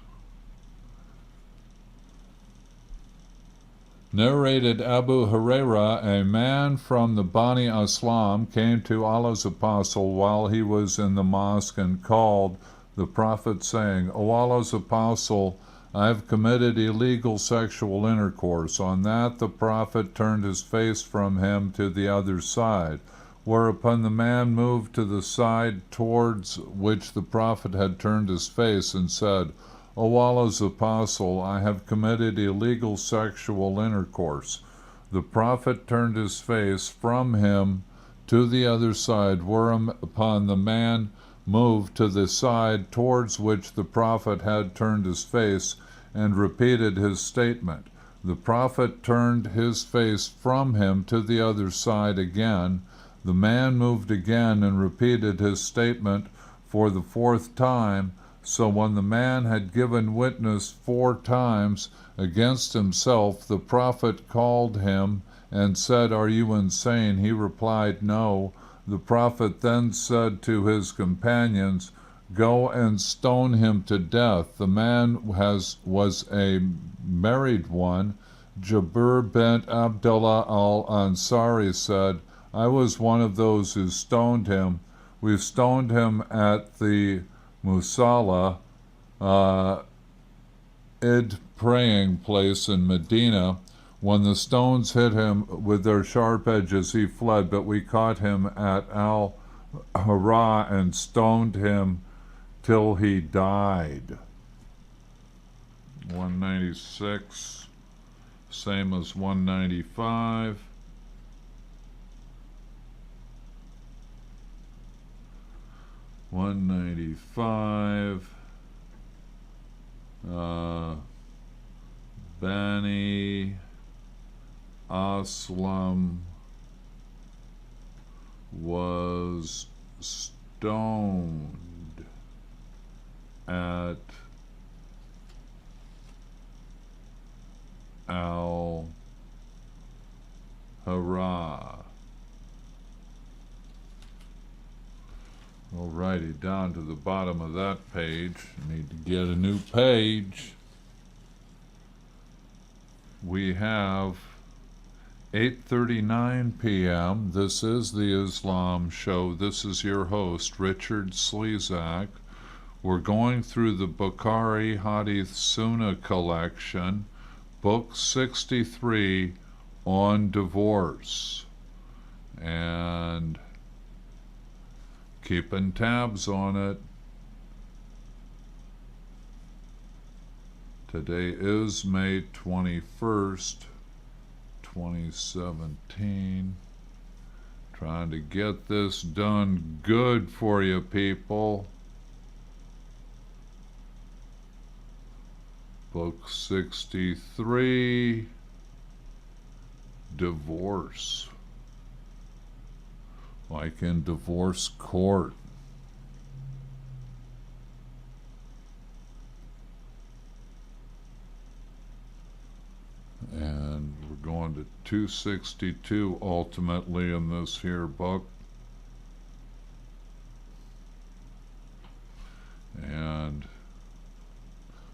S1: Narrated Abu Huraira, a man from the Bani Aslam, came to Allah's apostle while he was in the mosque and called the Prophet, saying, O Allah's apostle, I have committed illegal sexual intercourse. On that the Prophet turned his face from him to the other side, whereupon the man moved to the side towards which the Prophet had turned his face and said, O Allah's apostle, I have committed illegal sexual intercourse. The Prophet turned his face from him to the other side, whereupon the man moved to the side towards which the Prophet had turned his face and repeated his statement. The Prophet turned his face from him to the other side again. The man moved again and repeated his statement for the fourth time. So when the man had given witness 4 times against himself, the Prophet called him and said, Are you insane? He replied, No. The Prophet then said to his companions, Go and stone him to death. The man was a married one. Jabir bint Abdullah al-Ansari said, I was one of those who stoned him. We stoned him at the Musalla, Id praying place in Medina. When the stones hit him with their sharp edges, he fled, but we caught him at Al-Hara and stoned him till he died. 196, same as 195. 195, Bani Aslam was stoned at Al-Hara. Alrighty, down to the bottom of that page. Need to get a new page. We have 8:39 p.m. This is the Islam Show. This is your host, Richard Slezak. We're going through the Bukhari Hadith Sunnah collection, book 63 on divorce. And keeping tabs on it. Today is May 21st, 2017. Trying to get this done good for you people. Book 63, Divorce. Like in divorce court. And we're going to 262 ultimately in this here book. And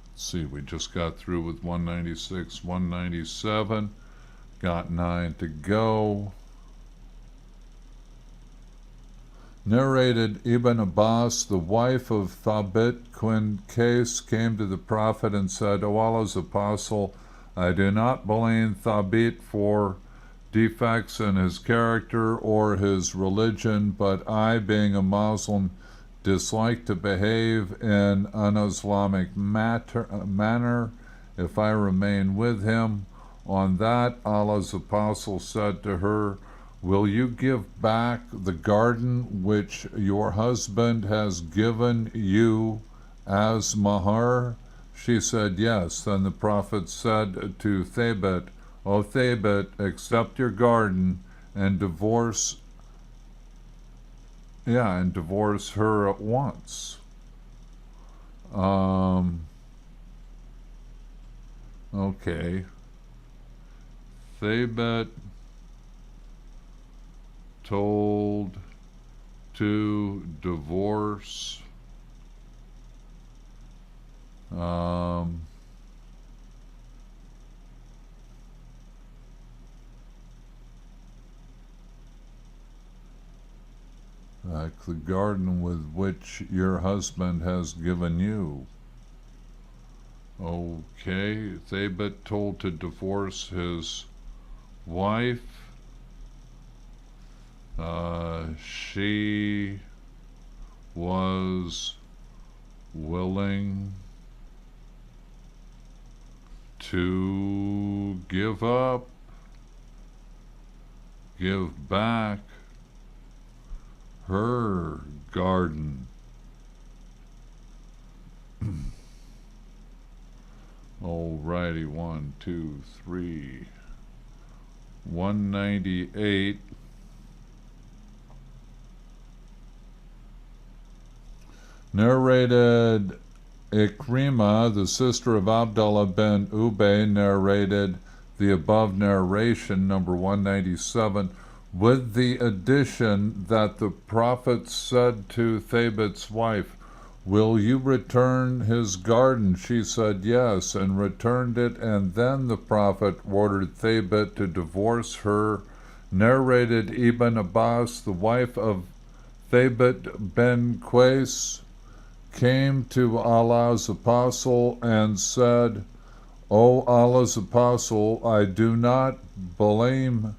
S1: let's see, we just got through with 196, 197. Got 9 to go. Narrated Ibn Abbas, the wife of Thabit Quin Qais, came to the Prophet and said, O Allah's apostle, I do not blame Thabit for defects in his character or his religion, but I, being a Muslim, dislike to behave in an Islamic manner if I remain with him. On that, Allah's apostle said to her, will you give back the garden which your husband has given you as mahar? She said, yes. Then the prophet said to Thabit, O Thabit, accept your garden and divorce her at once. Okay. Thabit told to divorce the garden with which your husband has given you. Okay, Thabit told to divorce his wife. She was willing to give back her garden. Alrighty, 1, 2, 3. 198. Narrated Ikrimah, the sister of Abdullah bin Ubay, narrated the above narration, number 197, with the addition that the prophet said to Thabit's wife, will you return his garden? She said yes, and returned it, and then the prophet ordered Thabit to divorce her. Narrated Ibn Abbas, the wife of Thabit ben Qais, came to Allah's apostle and said, O Allah's apostle, I do not blame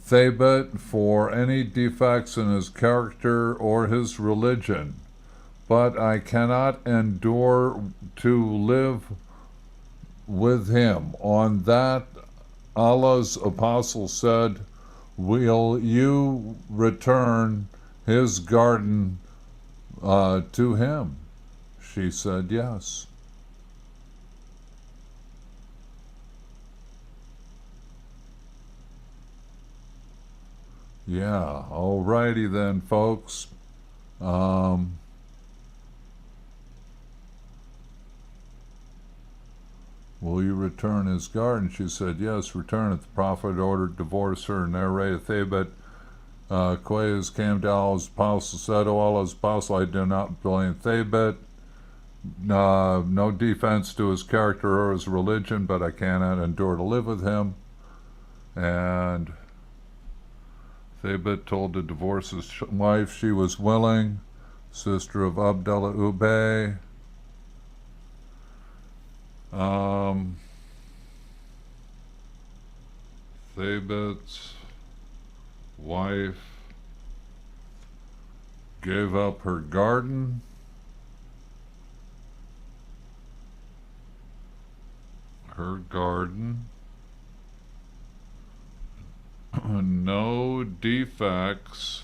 S1: Thabit for any defects in his character or his religion, but I cannot endure to live with him. On that, Allah's apostle said, will you return his garden to him? She said yes. Yeah, alrighty then, folks. Will you return his garden? She said, yes, return it. The prophet ordered divorce her. Narrated Thabit Qais came to Allah's apostle, said, O Allah's apostle, I do not blame Thabit. No defense to his character or his religion, but I cannot endure to live with him. And Thabit told to divorce his wife. She was willing. Sister of Abdullah Ubay. Thabit's wife gave up her garden. No defects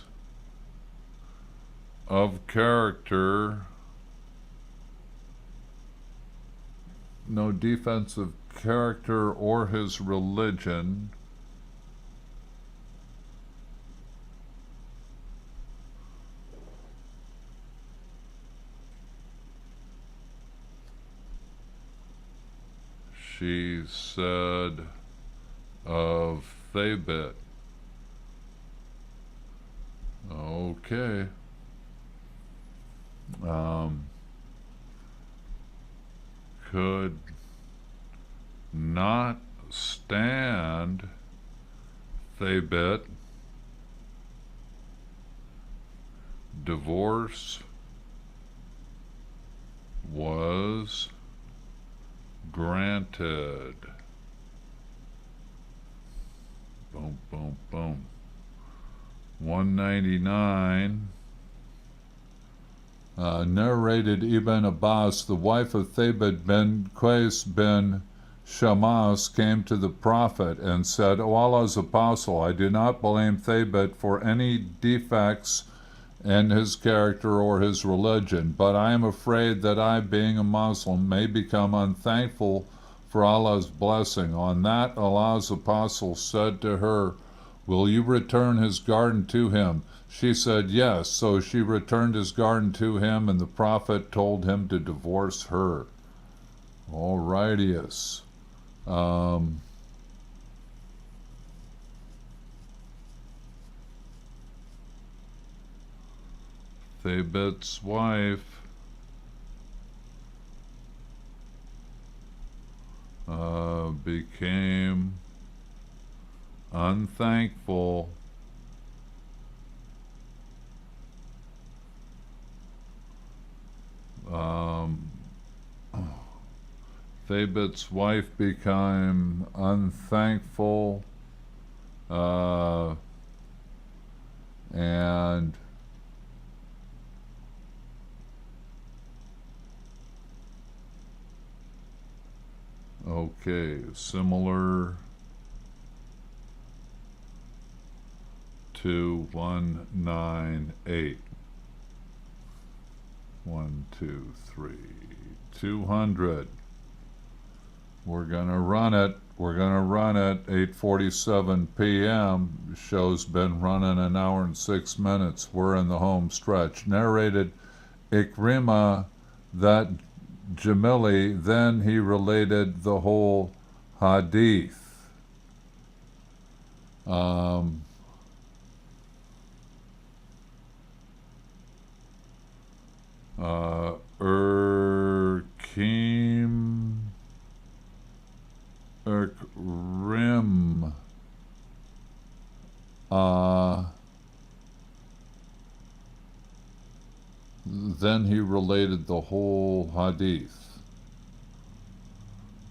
S1: of character, no defense of character or his religion. She said of Thabit. Okay. Could not stand Thabit. Divorce was granted. Boom, boom, boom. 199. Narrated Ibn Abbas, the wife of Thabit ben Qais ben Shamas came to the prophet and said, O Allah's apostle, I do not blame Thabit for any defects in his character or his religion, but I am afraid that I, being a Muslim, may become unthankful for Allah's blessing. On that, Allah's apostle said to her, Will you return his garden to him? She said, Yes. So she returned his garden to him, and the prophet told him to divorce her. All rightius. Thabit's wife became unthankful Thabit's wife became unthankful and okay, similar to 198. 1, 2, 3, 200. We're gonna run it. We're gonna run it 8:47 p.m. Show's been running an hour and 6 minutes. We're in the home stretch. Narrated Ikrima that Jamili, then he related the whole hadith. Erkrim, then he related the whole hadith.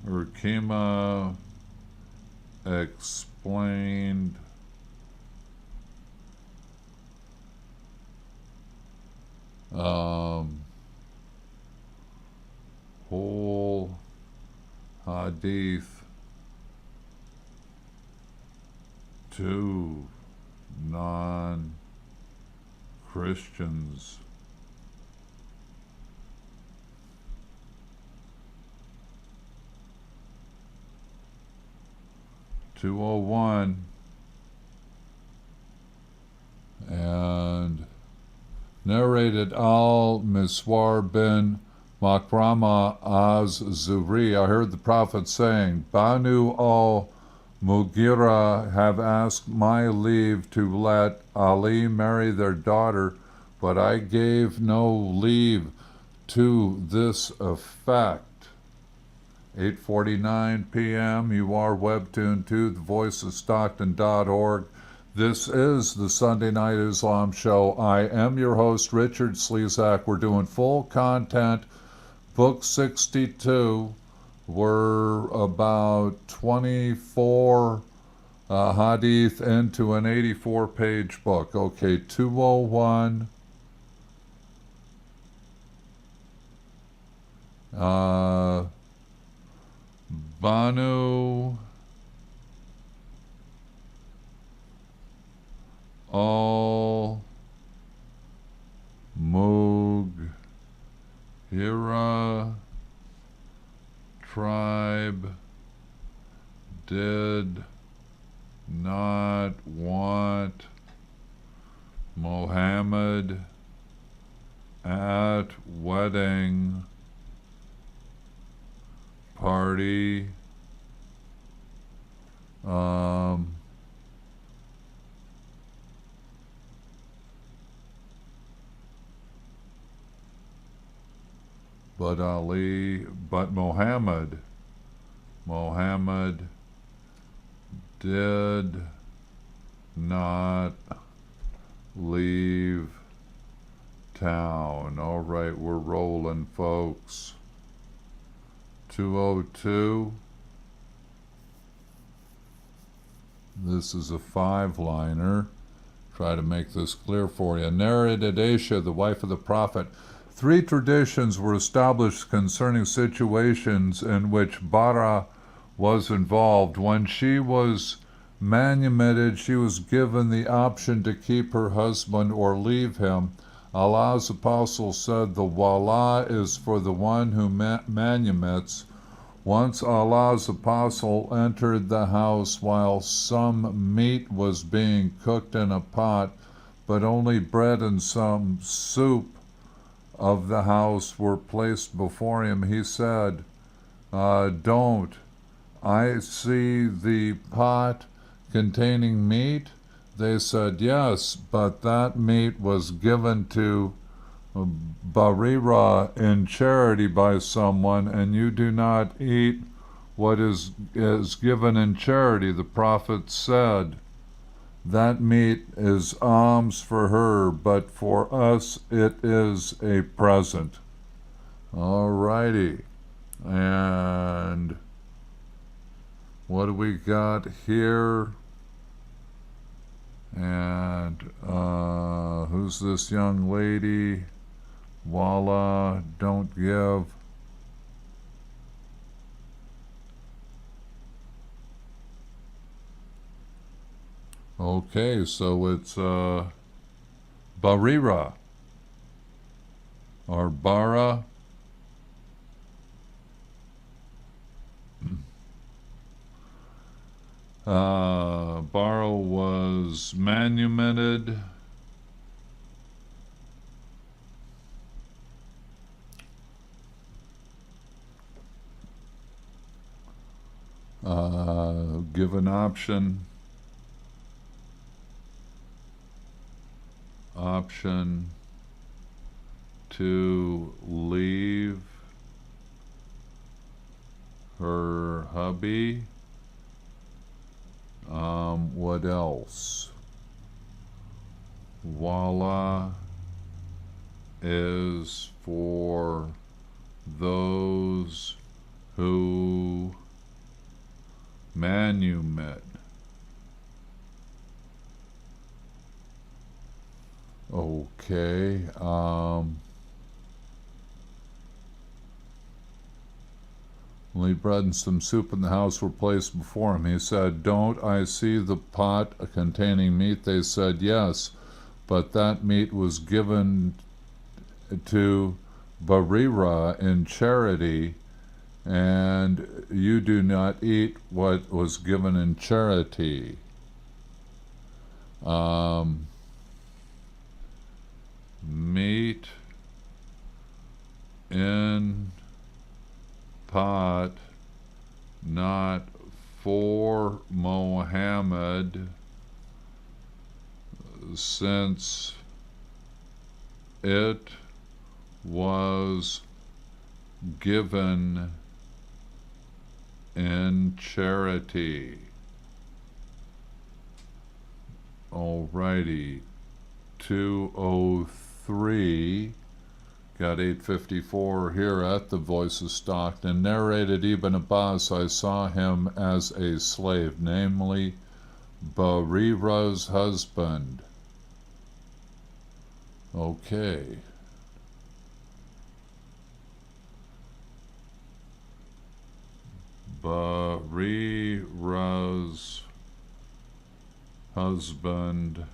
S1: Urkima explained whole hadith to non-Christians. (201) and narrated al-Miswar bin Makrama az-Zuhri. I heard the Prophet saying, Banu al-Mughira have asked my leave to let Ali marry their daughter, but I gave no leave to this effect. 8:49 p.m. You are webtuned to thevoiceofstockton.org. This is the Sunday Night Islam Show. I am your host, Richard Slezak. We're doing full content, book 62. We're about 24 hadith into an 84-page book. Okay, 201. Banu al-Mughira tribe did not want Muhammad at wedding party. But Muhammad did not leave town. All right, we're rolling, folks. 202. This is a 5-liner. Try to make this clear for you. Narrated Aisha, the wife of the Prophet. 3 traditions were established concerning situations in which bara was involved. When she was manumitted, she was given the option to keep her husband or leave him. Allah's apostle said, the wala is for the one who manumits. Once Allah's apostle entered the house while some meat was being cooked in a pot, but only bread and some soup of the house were placed before him. He said, don't I see the pot containing meat? They said, yes, but that meat was given to Barira in charity by someone, and you do not eat what is given in charity. The prophet said, that meat is alms for her, but for us it is a present. All righty. And what do we got here? And who's this young lady? Walla, don't give. Okay, so it's Barira or Bara. Bara was manumitted. Given option to leave her hubby. What else? Wala is for those who manumit. Okay. Only bread and some soup in the house were placed before him. He said, don't I see the pot containing meat? They said, yes, but that meat was given to Barira in charity, and you do not eat what was given in charity. Meat in pot not for Mohammed, since it was given in charity. Alrighty, 203. Got 854 here at the Voice of Stockton. Narrated Ibn Abbas, I saw him as a slave, namely Barira's husband. Okay. Barira's husband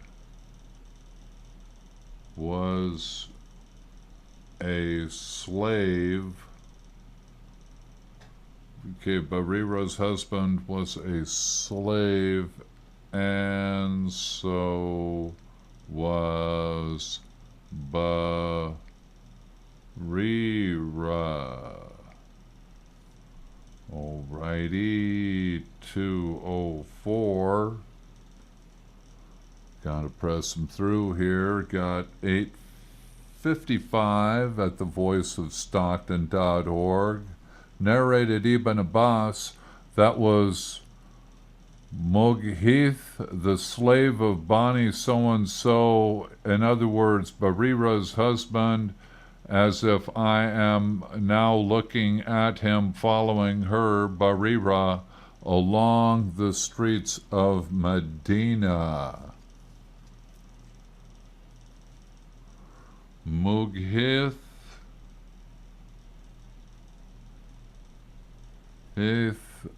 S1: was a slave. Okay, Barira's husband was a slave, and so was Barira. Alrighty, 204. Gotta press them through here. Got 855 at thevoiceofstockton.org. Narrated Ibn Abbas, that was Mughith, the slave of Bani so-and-so, in other words, Barira's husband, as if I am now looking at him following her, Barira, along the streets of Medina. Mughith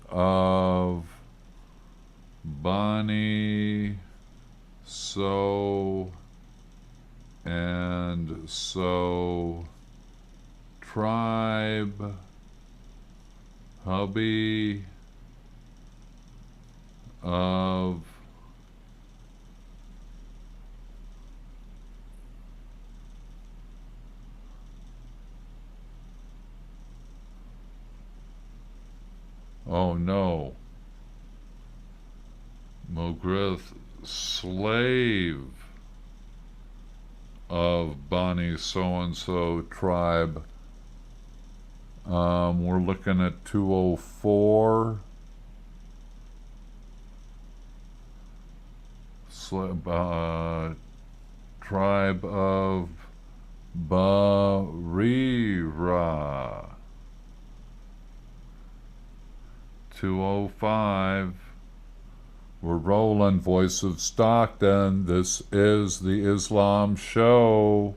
S1: of Bonnie, so and so, tribe, hubby of oh no, McGriff, slave of Bonnie so-and-so, tribe. We're looking at 204. Tribe of Barira. 205. We're rolling. Voice of Stockton. This is the Islam Show.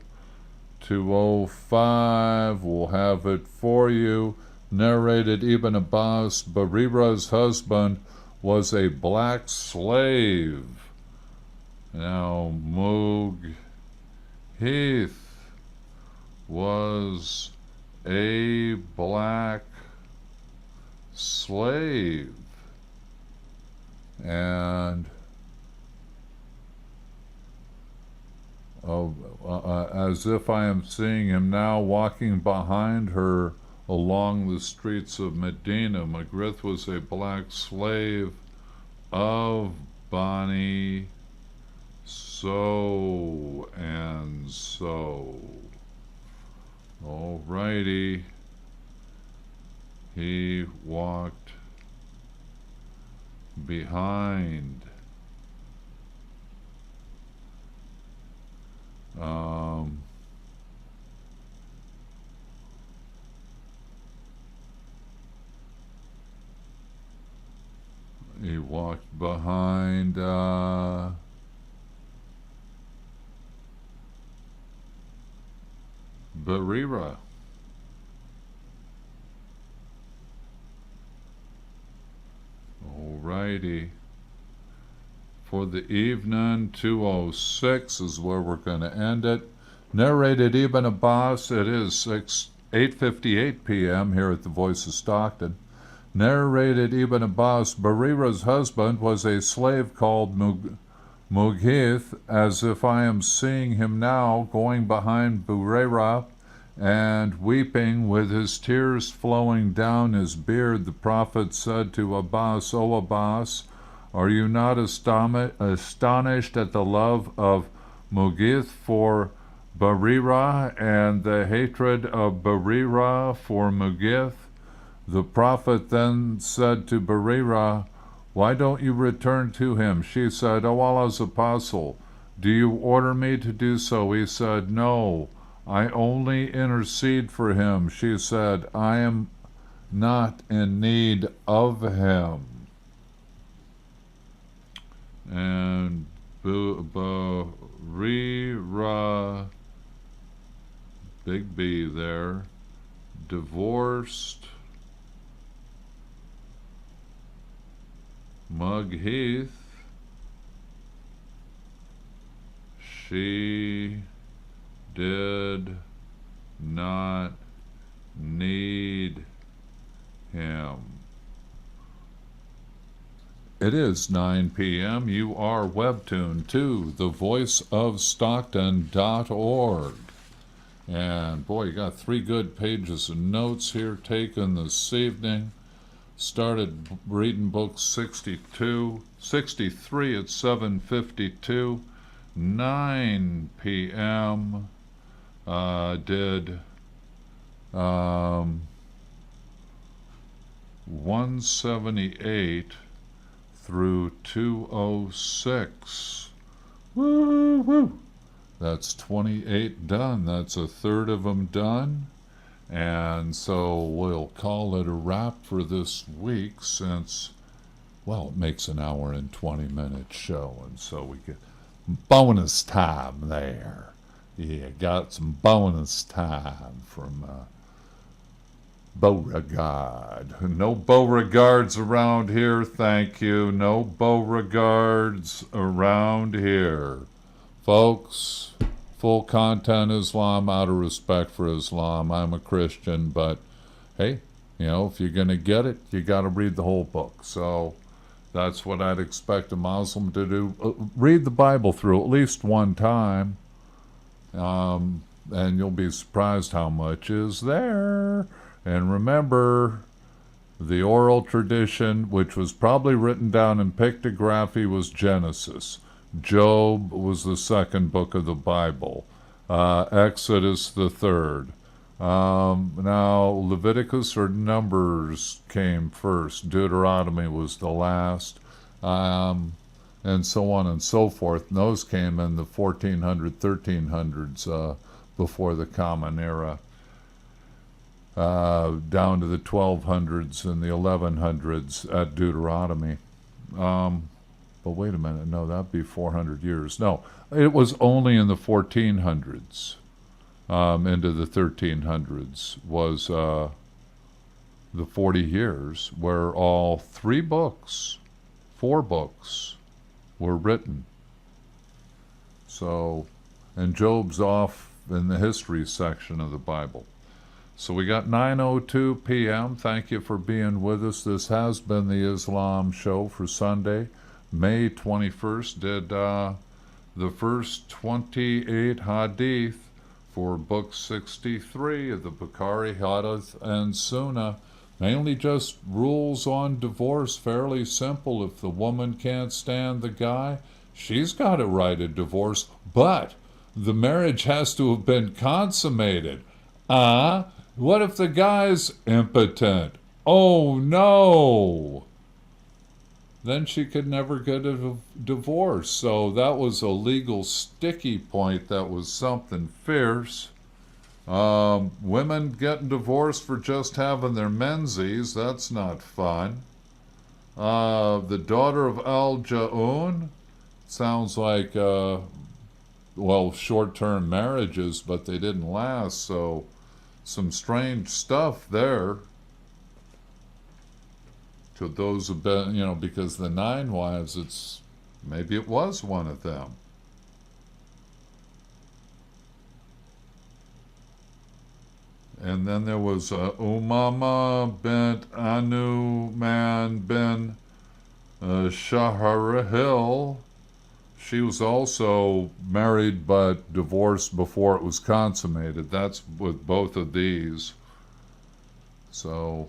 S1: 205. We'll have it for you. Narrated Ibn Abbas. Barira's husband was a black slave. Now, Mughith was a black slave. And as if I am seeing him now walking behind her along the streets of Medina, McGriff was a black slave of Bonnie, so and so. Alrighty. He walked behind he walked behind Barira. Alrighty. For the evening, 206 is where we're going to end it. Narrated Ibn Abbas. It is 8:58 p.m. here at the Voice of Stockton. Narrated Ibn Abbas. Barira's husband was a slave called Mughith, as if I am seeing him now going behind Barira and weeping with his tears flowing down his beard. The Prophet said to Abbas, O Abbas, are you not astonished at the love of Mughith for Barira and the hatred of Barira for Mughith? The Prophet then said to Barira, why don't you return to him? She said, O Allah's apostle, do you order me to do so? He said, no, I only intercede for him. She said, I am not in need of him. And Barira, big B there, divorced Mughith. She did not need him. It is 9 p.m. You are webtuned to thevoiceofstockton.org. And boy, you got 3 good pages of notes here taken this evening. Started reading book 63 at 7:52. 9 p.m. Did 178 through 206. Woo woo! That's 28 done. That's a third of them done. And so we'll call it a wrap for this week since, well, it makes an hour and 20-minute show. And so we get bonus time there. Yeah, got some bonus time from Beauregard. No Beauregards around here, thank you. No Beauregards around here. Folks, full content Islam out of respect for Islam. I'm a Christian, but hey, you know, if you're going to get it, you got to read the whole book. So that's what I'd expect a Muslim to do. Read the Bible through at least one time, and you'll be surprised how much is there. And remember, the oral tradition, which was probably written down in pictography, was Genesis. Job was the second book of the Bible. Exodus the third. Now, Leviticus or Numbers came first. Deuteronomy was the last. And so on and so forth. And those came in the 1300s, before the Common Era. Down to the 1200s and the 1100s at Deuteronomy. But wait a minute, no, that'd be 400 years. No, it was only in the 1400s, into the 1300s, was the 40 years where all 4 books were written. So, and Job's off in the history section of the Bible. So we got 9:02 p.m. Thank you for being with us. This has been the Islam Show for Sunday, May 21st. Did the first 28 hadith for book 63 of the Bukhari, Hadith, and Sunnah. Mainly just rules on divorce, fairly simple. If the woman can't stand the guy, she's got to write a divorce, but the marriage has to have been consummated. What if the guy's impotent? Oh no! Then she could never get a divorce. So that was a legal sticky point. That was something fierce. Women getting divorced for just having their menses, that's not fun. The daughter of Al-Ja'un, sounds like, short-term marriages, but they didn't last, so some strange stuff there. To those who've been, because the 9 wives, maybe it was one of them. And then there was Umama bint Anuman bin Shaharahil. She was also married but divorced before it was consummated. That's with both of these. So,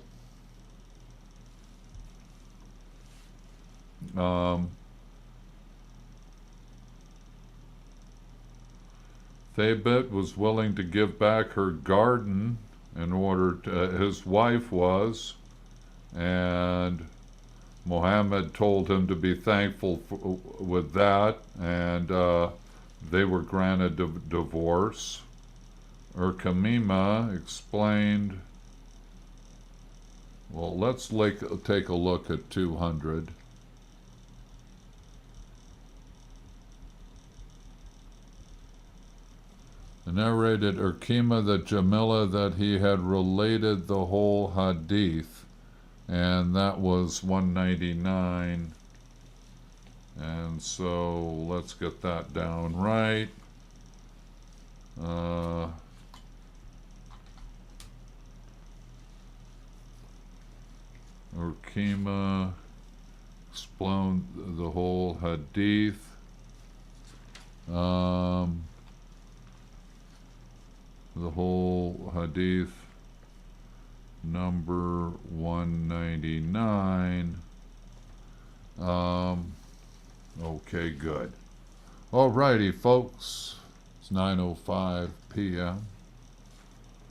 S1: Thabit was willing to give back her garden in order to, his wife was, and Muhammad told him to be thankful with that, and they were granted divorce. Kamima explained, well, let's take a look at 200. Narrated Urkima the Jamila that he had related the whole hadith, and that was 199. And so let's get that down right. Urkima explained the whole hadith. The whole hadith number 199. Okay, good. Alrighty, folks. It's 9:05 p.m.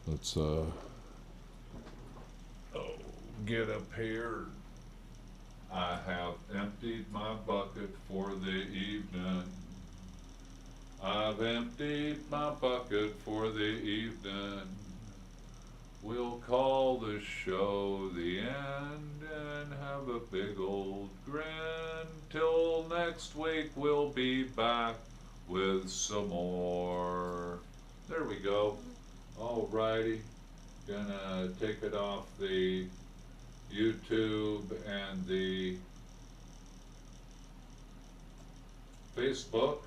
S1: Let's get up here. I have emptied my bucket for the evening. I've emptied my bucket for the evening. We'll call the show the end and have a big old grin. Till next week we'll be back with some more. There we go. Alrighty. gonna take it off the YouTube and the Facebook.